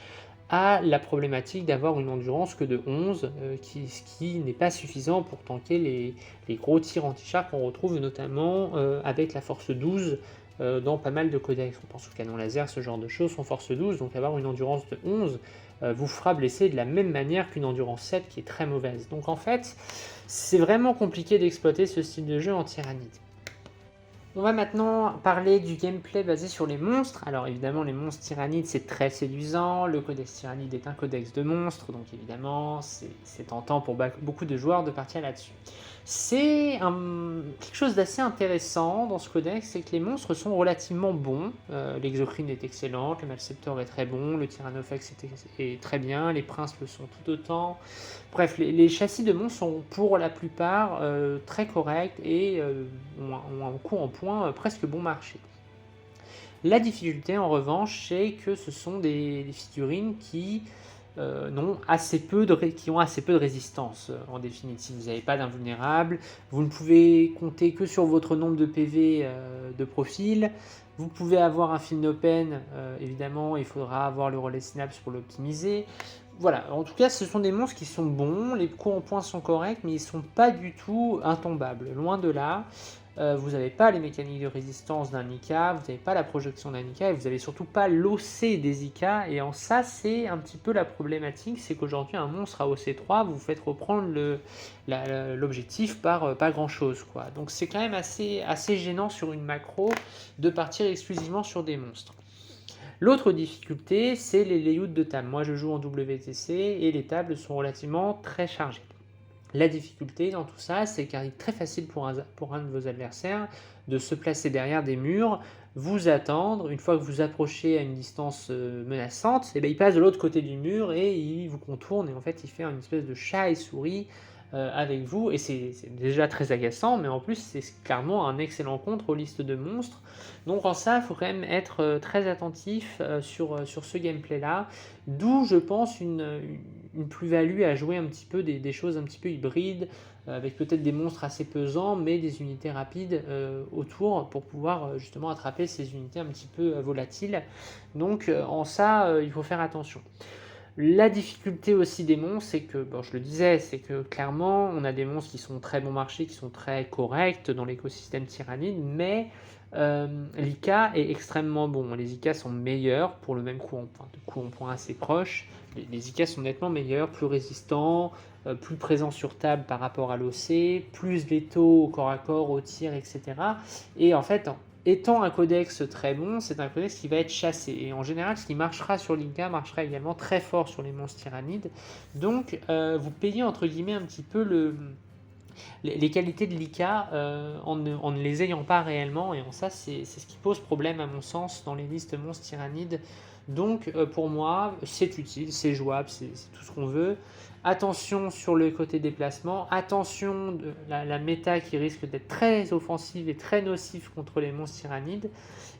a la problématique d'avoir une endurance que de 11, qui n'est pas suffisant pour tanker les gros tirs anti-char qu'on retrouve notamment avec la force 12 dans pas mal de codex. On pense au canon laser, ce genre de choses sont force 12, donc avoir une endurance de 11 vous fera blesser de la même manière qu'une endurance 7 qui est très mauvaise. Donc en fait, c'est vraiment compliqué d'exploiter ce style de jeu en tyrannide. On va maintenant parler du gameplay basé sur les monstres. Alors évidemment, les monstres tyrannides, c'est très séduisant. Le codex tyrannide est un codex de monstres, donc évidemment, c'est tentant pour beaucoup de joueurs de partir là-dessus. C'est quelque chose d'assez intéressant dans ce codex, c'est que les monstres sont relativement bons. L'exocrine est excellente, le Malceptor est très bon, le Tyrannofex est très bien, les princes le sont tout autant. Bref, les châssis de monstres sont pour la plupart très corrects et ont un coût en points presque bon marché. La difficulté en revanche, c'est que ce sont des figurines qui ont assez peu de résistance. En définitive, vous n'avez pas d'invulnérable, vous ne pouvez compter que sur votre nombre de PV de profil, vous pouvez avoir un Finopen, évidemment, il faudra avoir le relais synapse pour l'optimiser. Voilà, en tout cas, ce sont des monstres qui sont bons, les coups en points sont corrects, mais ils ne sont pas du tout intombables, loin de là. Vous n'avez pas les mécaniques de résistance d'un Ika, vous n'avez pas la projection d'un Ika, et vous n'avez surtout pas l'OC des Ika, et en ça, c'est un petit peu la problématique, c'est qu'aujourd'hui, un monstre à OC3, vous faites reprendre l'objectif par pas grand-chose, quoi. Donc c'est quand même assez gênant sur une macro de partir exclusivement sur des monstres. L'autre difficulté, c'est les layouts de table. Moi, je joue en WTC, et les tables sont relativement très chargées. La difficulté dans tout ça, c'est qu'il est très facile pour un de vos adversaires de se placer derrière des murs, vous attendre, une fois que vous approchez à une distance menaçante, il passe de l'autre côté du mur et il vous contourne, et en fait il fait une espèce de chat et souris avec vous, et c'est déjà très agaçant, mais en plus c'est clairement un excellent contre aux listes de monstres. Donc en ça, il faut quand même être très attentif sur ce gameplay-là, d'où je pense une plus-value à jouer un petit peu des choses un petit peu hybrides, avec peut-être des monstres assez pesants, mais des unités rapides autour pour pouvoir justement attraper ces unités un petit peu volatiles. Donc en ça, il faut faire attention. La difficulté aussi des monstres, c'est que, je le disais, c'est que clairement, on a des monstres qui sont très bon marché, qui sont très corrects dans l'écosystème tyrannide, mais l'IK est extrêmement bon. Les IK sont meilleurs pour le même coup en point assez proche. Les IK sont nettement meilleurs, plus résistants, plus présents sur table par rapport à l'OC, plus létaux au corps à corps, au tir, etc. Et en fait, étant un codex très bon, c'est un codex qui va être chassé. Et en général, ce qui marchera sur l'Inca marchera également très fort sur les monstres tyrannides. Donc, vous payez entre guillemets un petit peu les qualités de l'ICA en ne les ayant pas réellement. Et en ça, c'est ce qui pose problème à mon sens dans les listes monstres tyrannides Donc pour moi, c'est utile, c'est jouable, c'est tout ce qu'on veut. Attention sur le côté déplacement, attention de la méta qui risque d'être très offensive et très nocive contre les monstres tyrannides.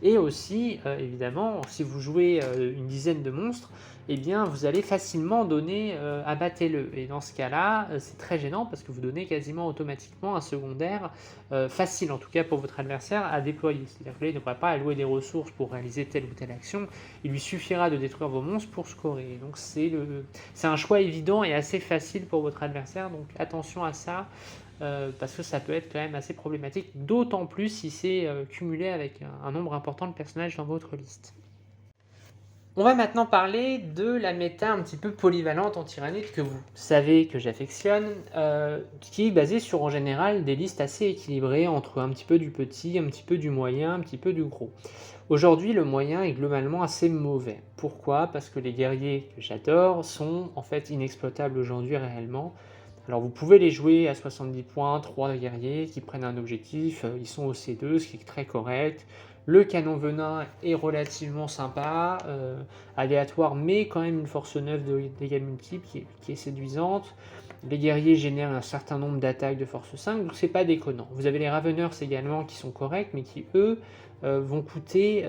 Et aussi, évidemment, si vous jouez une dizaine de monstres, eh bien, vous allez facilement donner abattez-le. Et dans ce cas-là, c'est très gênant parce que vous donnez quasiment automatiquement un secondaire facile, en tout cas pour votre adversaire, à déployer. C'est-à-dire que là, il ne pourra pas allouer des ressources pour réaliser telle ou telle action. Il lui suffira de détruire vos monstres pour scorer. Donc c'est un choix évident et assez facile pour votre adversaire. Donc attention à ça. Parce que ça peut être quand même assez problématique, d'autant plus si c'est cumulé avec un nombre important de personnages dans votre liste. On va maintenant parler de la méta un petit peu polyvalente en tyrannide que vous savez que j'affectionne, qui est basée sur en général des listes assez équilibrées entre un petit peu du petit, un petit peu du moyen, un petit peu du gros. Aujourd'hui, le moyen est globalement assez mauvais. Pourquoi ? Parce que les guerriers que j'adore sont en fait inexploitables aujourd'hui réellement. Alors vous pouvez les jouer à 70 points, 3 guerriers qui prennent un objectif, ils sont au C2, ce qui est très correct. Le canon venin est relativement sympa, aléatoire, mais quand même une force 9 de dégâts multiples qui est séduisante. Les guerriers génèrent un certain nombre d'attaques de force 5, donc c'est pas déconnant. Vous avez les Raveners également qui sont corrects, mais qui eux vont coûter,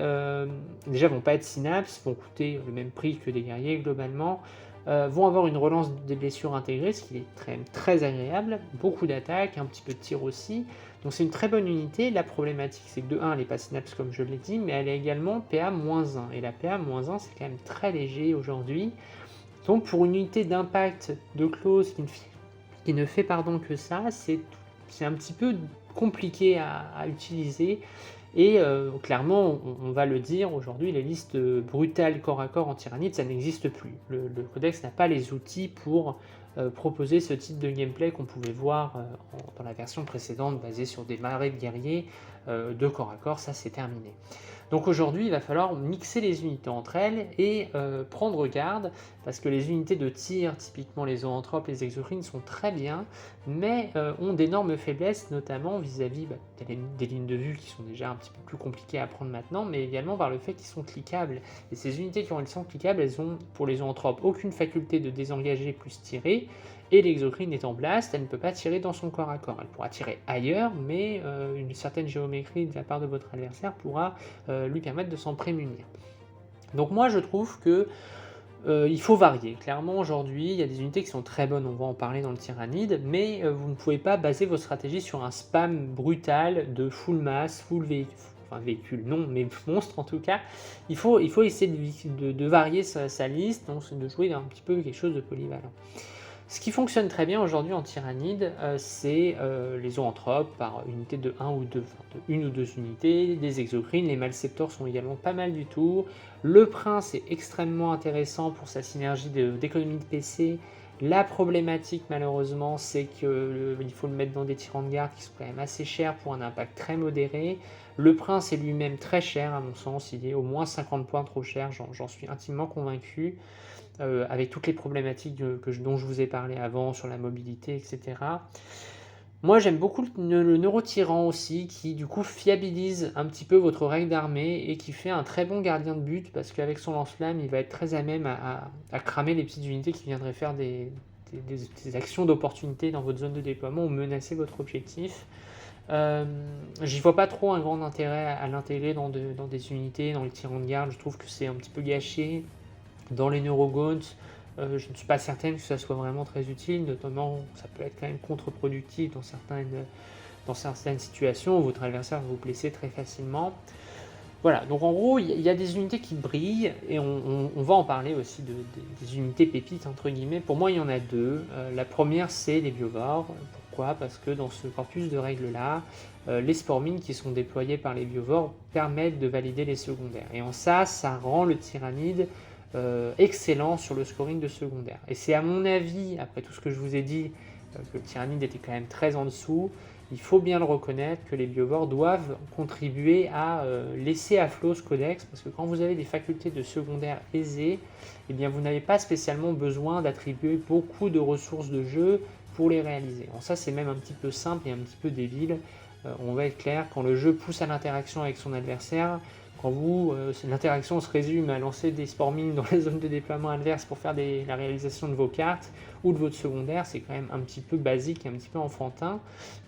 déjà vont pas être synapses, vont coûter le même prix que des guerriers globalement. Vont avoir une relance des blessures intégrée, ce qui est très agréable, beaucoup d'attaques, un petit peu de tir aussi, donc c'est une très bonne unité. La problématique c'est que de 1 elle n'est pas synapse comme je l'ai dit, mais elle est également PA-1, et la PA-1 c'est quand même très léger aujourd'hui, donc pour une unité d'impact de close qui ne fait que ça, c'est un petit peu compliqué à utiliser. Et clairement, on va le dire, aujourd'hui, les listes brutales corps à corps en tyrannide, ça n'existe plus. Le codex n'a pas les outils pour proposer ce type de gameplay qu'on pouvait voir dans la version précédente, basée sur des marées de guerriers de corps à corps, ça c'est terminé. Donc aujourd'hui, il va falloir mixer les unités entre elles et prendre garde, parce que les unités de tir, typiquement les zoanthropes, les exocrines, sont très bien, mais ont d'énormes faiblesses, notamment vis-à-vis des lignes de vue qui sont déjà un petit peu plus compliquées à prendre maintenant, mais également par le fait qu'ils sont cliquables. Et ces unités qui sont cliquables, elles ont, pour les zoanthropes, aucune faculté de désengager plus tirer, et l'exocrine étant blast, elle ne peut pas tirer dans son corps à corps. Elle pourra tirer ailleurs, mais une certaine géométrie de la part de votre adversaire pourra lui permettre de s'en prémunir. Donc moi je trouve que il faut varier. Clairement aujourd'hui, il y a des unités qui sont très bonnes, on va en parler dans le tyrannide, mais vous ne pouvez pas baser vos stratégies sur un spam brutal de full masse, full véhicule. Enfin, véhicule non, mais monstre en tout cas. Il faut essayer de varier sa liste, donc de jouer un petit peu quelque chose de polyvalent. Ce qui fonctionne très bien aujourd'hui en tyrannide, c'est les zoanthropes par unité de 1 ou 2, de 1 ou 2 unités, des exocrines, les malceptors sont également pas mal du tout. Le prince est extrêmement intéressant pour sa synergie d'économie de PC. La problématique malheureusement c'est qu'il faut le mettre dans des tyrans de garde qui sont quand même assez chers pour un impact très modéré. Le prince est lui-même très cher à mon sens, il est au moins 50 points trop cher, j'en suis intimement convaincu. Avec toutes les problématiques dont je vous ai parlé avant sur la mobilité, etc. Moi j'aime beaucoup le neurotyran aussi, qui du coup fiabilise un petit peu votre règle d'armée et qui fait un très bon gardien de but, parce qu'avec son lance-flamme il va être très à même à cramer les petites unités qui viendraient faire des actions d'opportunité dans votre zone de déploiement ou menacer votre objectif. J'y vois pas trop un grand intérêt à l'intégrer dans des unités, dans les tyrans de garde, je trouve que c'est un petit peu gâché. Dans les neurogaunts, je ne suis pas certaine que ça soit vraiment très utile, notamment ça peut être quand même contre-productif dans certaines situations où votre adversaire va vous blesser très facilement. Voilà, donc en gros, il y a des unités qui brillent, et on va en parler aussi des unités pépites, entre guillemets. Pour moi, il y en a deux. La première, c'est les biovores. Pourquoi ? Parce que dans ce corpus de règles-là, les spores mines qui sont déployés par les biovores permettent de valider les secondaires. Et en ça rend le tyrannide excellent sur le scoring de secondaire. Et c'est à mon avis, après tout ce que je vous ai dit, que le tyrannide était quand même très en dessous. Il faut bien le reconnaître que les biovores doivent contribuer à laisser à flot ce codex, parce que quand vous avez des facultés de secondaire aisées, eh bien vous n'avez pas spécialement besoin d'attribuer beaucoup de ressources de jeu pour les réaliser. En ça c'est même un petit peu simple et un petit peu débile. On va être clair, quand le jeu pousse à l'interaction avec son adversaire, Quand l'interaction se résume à lancer des spore mines dans la zone de déploiement adverse pour faire la réalisation de vos cartes ou de votre secondaire, c'est quand même un petit peu basique, un petit peu enfantin.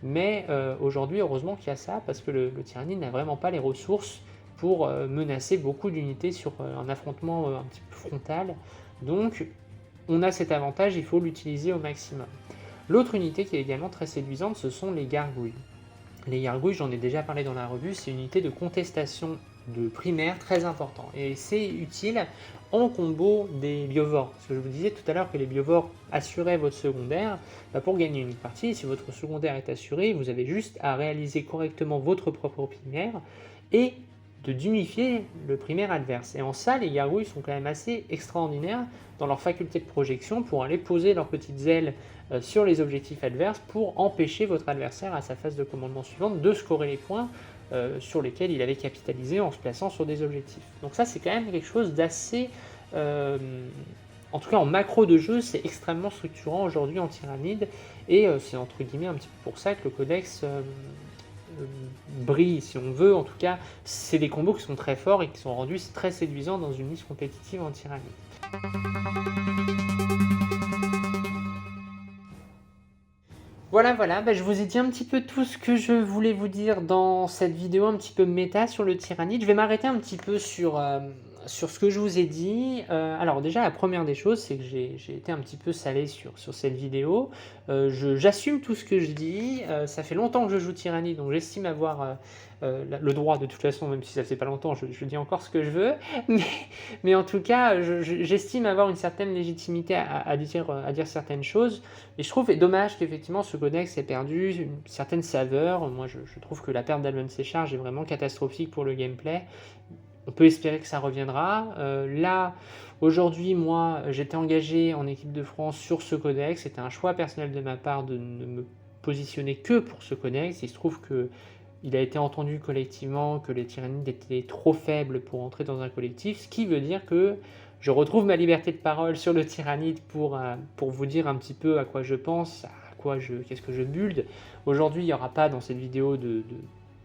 Mais aujourd'hui, heureusement qu'il y a ça, parce que le tyrannide n'a vraiment pas les ressources pour menacer beaucoup d'unités sur un affrontement un petit peu frontal. Donc, on a cet avantage, il faut l'utiliser au maximum. L'autre unité qui est également très séduisante, ce sont les gargouilles. Les gargouilles, j'en ai déjà parlé dans la revue, c'est une unité de contestation de primaire très important. Et c'est utile en combo des biovores. Parce que je vous disais tout à l'heure que les biovores assuraient votre secondaire. Pour gagner une partie, si votre secondaire est assuré, vous avez juste à réaliser correctement votre propre primaire et de d'unifier le primaire adverse. Et en ça, les gargouilles sont quand même assez extraordinaires dans leur faculté de projection pour aller poser leurs petites ailes sur les objectifs adverses pour empêcher votre adversaire à sa phase de commandement suivante de scorer les points sur lesquels il avait capitalisé en se plaçant sur des objectifs. Donc ça, c'est quand même quelque chose d'assez... en tout cas, en macro de jeu, c'est extrêmement structurant aujourd'hui en tyrannide, et c'est entre guillemets un petit peu pour ça que le codex brille, si on veut. En tout cas, c'est des combos qui sont très forts et qui sont rendus très séduisants dans une liste compétitive en tyrannide. Voilà, je vous ai dit un petit peu tout ce que je voulais vous dire dans cette vidéo un petit peu méta sur le tyrannide. Je vais m'arrêter un petit peu sur ce que je vous ai dit. Alors déjà, la première des choses, c'est que j'ai été un petit peu salé sur cette vidéo. J'assume tout ce que je dis. Ça fait longtemps que je joue tyrannide, donc j'estime avoir le droit, de toute façon, même si ça fait pas longtemps, je dis encore ce que je veux. Mais en tout cas, j'estime avoir une certaine légitimité à dire certaines choses. Et je trouve dommage qu'effectivement ce codex ait perdu une certaine saveur. Moi, je trouve que la perte d'Advanced Charge est vraiment catastrophique pour le gameplay. On peut espérer que ça reviendra. Là, aujourd'hui, moi, j'étais engagé en équipe de France sur ce codex. C'était un choix personnel de ma part de ne me positionner que pour ce codex. Il se trouve qu'il a été entendu collectivement que les tyrannides étaient trop faibles pour entrer dans un collectif, ce qui veut dire que je retrouve ma liberté de parole sur le tyrannide pour vous dire un petit peu à quoi je pense, qu'est-ce que je build. Aujourd'hui, il n'y aura pas dans cette vidéo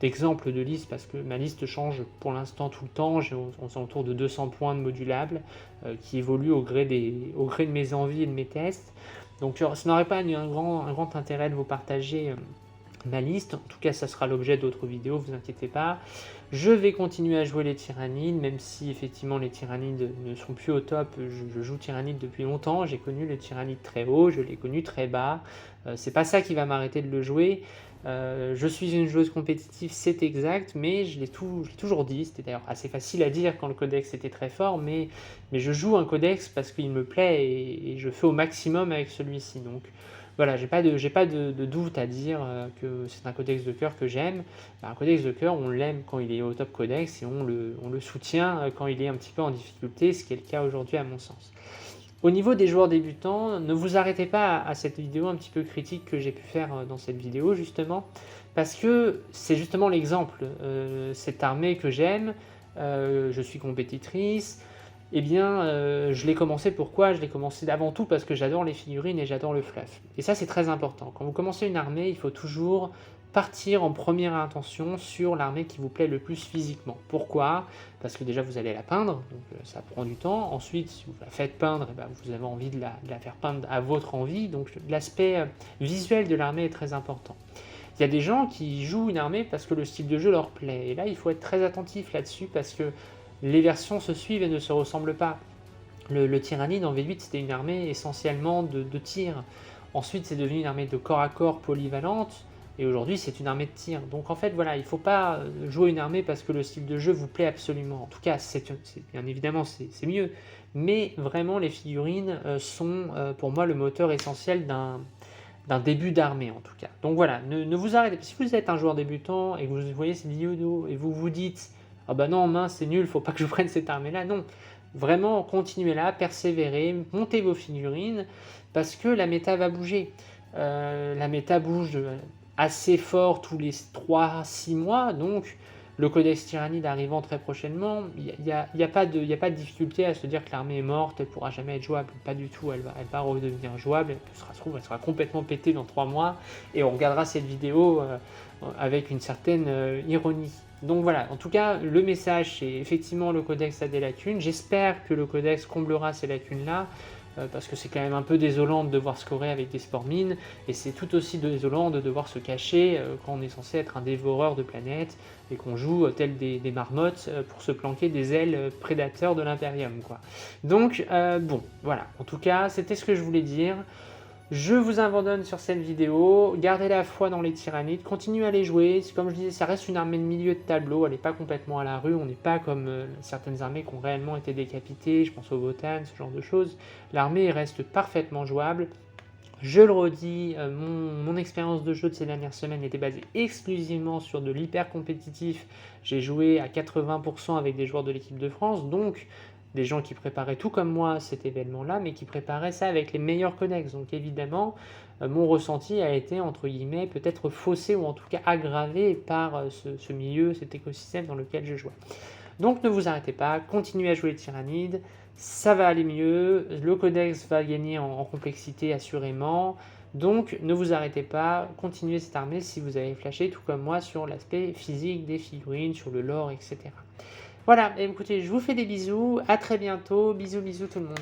d'exemple de liste parce que ma liste change pour l'instant tout le temps. On est autour de 200 points de modulables qui évoluent au gré de mes envies et de mes tests. Donc ça n'aurait pas un grand intérêt de vous partager ma liste. En tout cas, ça sera l'objet d'autres vidéos, vous inquiétez pas. Je vais continuer à jouer les tyrannides, même si effectivement les tyrannides ne sont plus au top. Je joue tyrannide depuis longtemps, j'ai connu le tyrannide très haut, je l'ai connu très bas. C'est pas ça qui va m'arrêter de le jouer. Je suis une joueuse compétitive, c'est exact, mais je l'ai toujours dit. C'était d'ailleurs assez facile à dire quand le codex était très fort, mais je joue un codex parce qu'il me plaît et je fais au maximum avec celui-ci. Donc voilà, j'ai pas de doute à dire que c'est un codex de cœur que j'aime. Un codex de cœur, on l'aime quand il est au top codex et on le soutient quand il est un petit peu en difficulté, ce qui est le cas aujourd'hui à mon sens. Au niveau des joueurs débutants, ne vous arrêtez pas à cette vidéo un petit peu critique que j'ai pu faire dans cette vidéo justement, parce que c'est justement l'exemple. Cette armée que j'aime, je suis compétitrice, eh bien je l'ai commencé pourquoi? Je l'ai commencé avant tout parce que j'adore les figurines et j'adore le fluff. Et ça c'est très important. Quand vous commencez une armée, il faut toujours partir en première intention sur l'armée qui vous plaît le plus physiquement. Pourquoi? Parce que déjà vous allez la peindre, donc ça prend du temps. Ensuite, si vous la faites peindre, vous avez envie de la faire peindre à votre envie, donc l'aspect visuel de l'armée est très important. Il y a des gens qui jouent une armée parce que le style de jeu leur plaît, et là il faut être très attentif là-dessus parce que les versions se suivent et ne se ressemblent pas. Le tyrannide en V8 c'était une armée essentiellement de tir. Ensuite c'est devenu une armée de corps à corps polyvalente. Et aujourd'hui, c'est une armée de tir. Donc en fait, voilà, il ne faut pas jouer une armée parce que le style de jeu vous plaît absolument. En tout cas, bien évidemment, c'est mieux. Mais vraiment, les figurines sont pour moi le moteur essentiel d'un début d'armée en tout cas. Donc voilà, ne vous arrêtez pas. Si vous êtes un joueur débutant et que vous voyez cette vidéo et vous vous dites « Ah bah non, mince, c'est nul, il ne faut pas que je prenne cette armée-là », non. Vraiment, continuez là, persévérez, montez vos figurines parce que la méta va bouger. La méta bouge assez fort tous les 3-6 mois, donc le codex tyrannide arrivant très prochainement, il n'y a pas de difficulté à se dire que l'armée est morte, elle ne pourra jamais être jouable, pas du tout, elle va redevenir jouable, elle sera complètement pétée dans 3 mois, et on regardera cette vidéo avec une certaine ironie. Donc voilà, en tout cas, le message, c'est effectivement le codex a des lacunes. J'espère que le codex comblera ces lacunes-là, parce que c'est quand même un peu désolant de devoir scorer avec des spores mines, et c'est tout aussi désolant de devoir se cacher quand on est censé être un dévoreur de planètes, et qu'on joue tel des marmottes pour se planquer des ailes prédateurs de l'Imperium, quoi. Donc, bon, voilà. En tout cas, c'était ce que je voulais dire. Je vous abandonne sur cette vidéo, gardez la foi dans les tyrannides, continuez à les jouer, comme je disais, ça reste une armée de milieu de tableau, elle n'est pas complètement à la rue, on n'est pas comme certaines armées qui ont réellement été décapitées, je pense au Votann, ce genre de choses. L'armée reste parfaitement jouable. Je le redis, mon expérience de jeu de ces dernières semaines était basée exclusivement sur de l'hyper compétitif. J'ai joué à 80% avec des joueurs de l'équipe de France, donc des gens qui préparaient tout comme moi cet événement-là, mais qui préparaient ça avec les meilleurs codex. Donc évidemment, mon ressenti a été, entre guillemets, peut-être faussé ou en tout cas aggravé par ce milieu, cet écosystème dans lequel je jouais. Donc ne vous arrêtez pas, continuez à jouer les tyrannides, ça va aller mieux, le codex va gagner en complexité assurément, donc ne vous arrêtez pas, continuez cette armée si vous avez flashé tout comme moi sur l'aspect physique des figurines, sur le lore, etc. Voilà, écoutez, je vous fais des bisous, à très bientôt, bisous bisous tout le monde.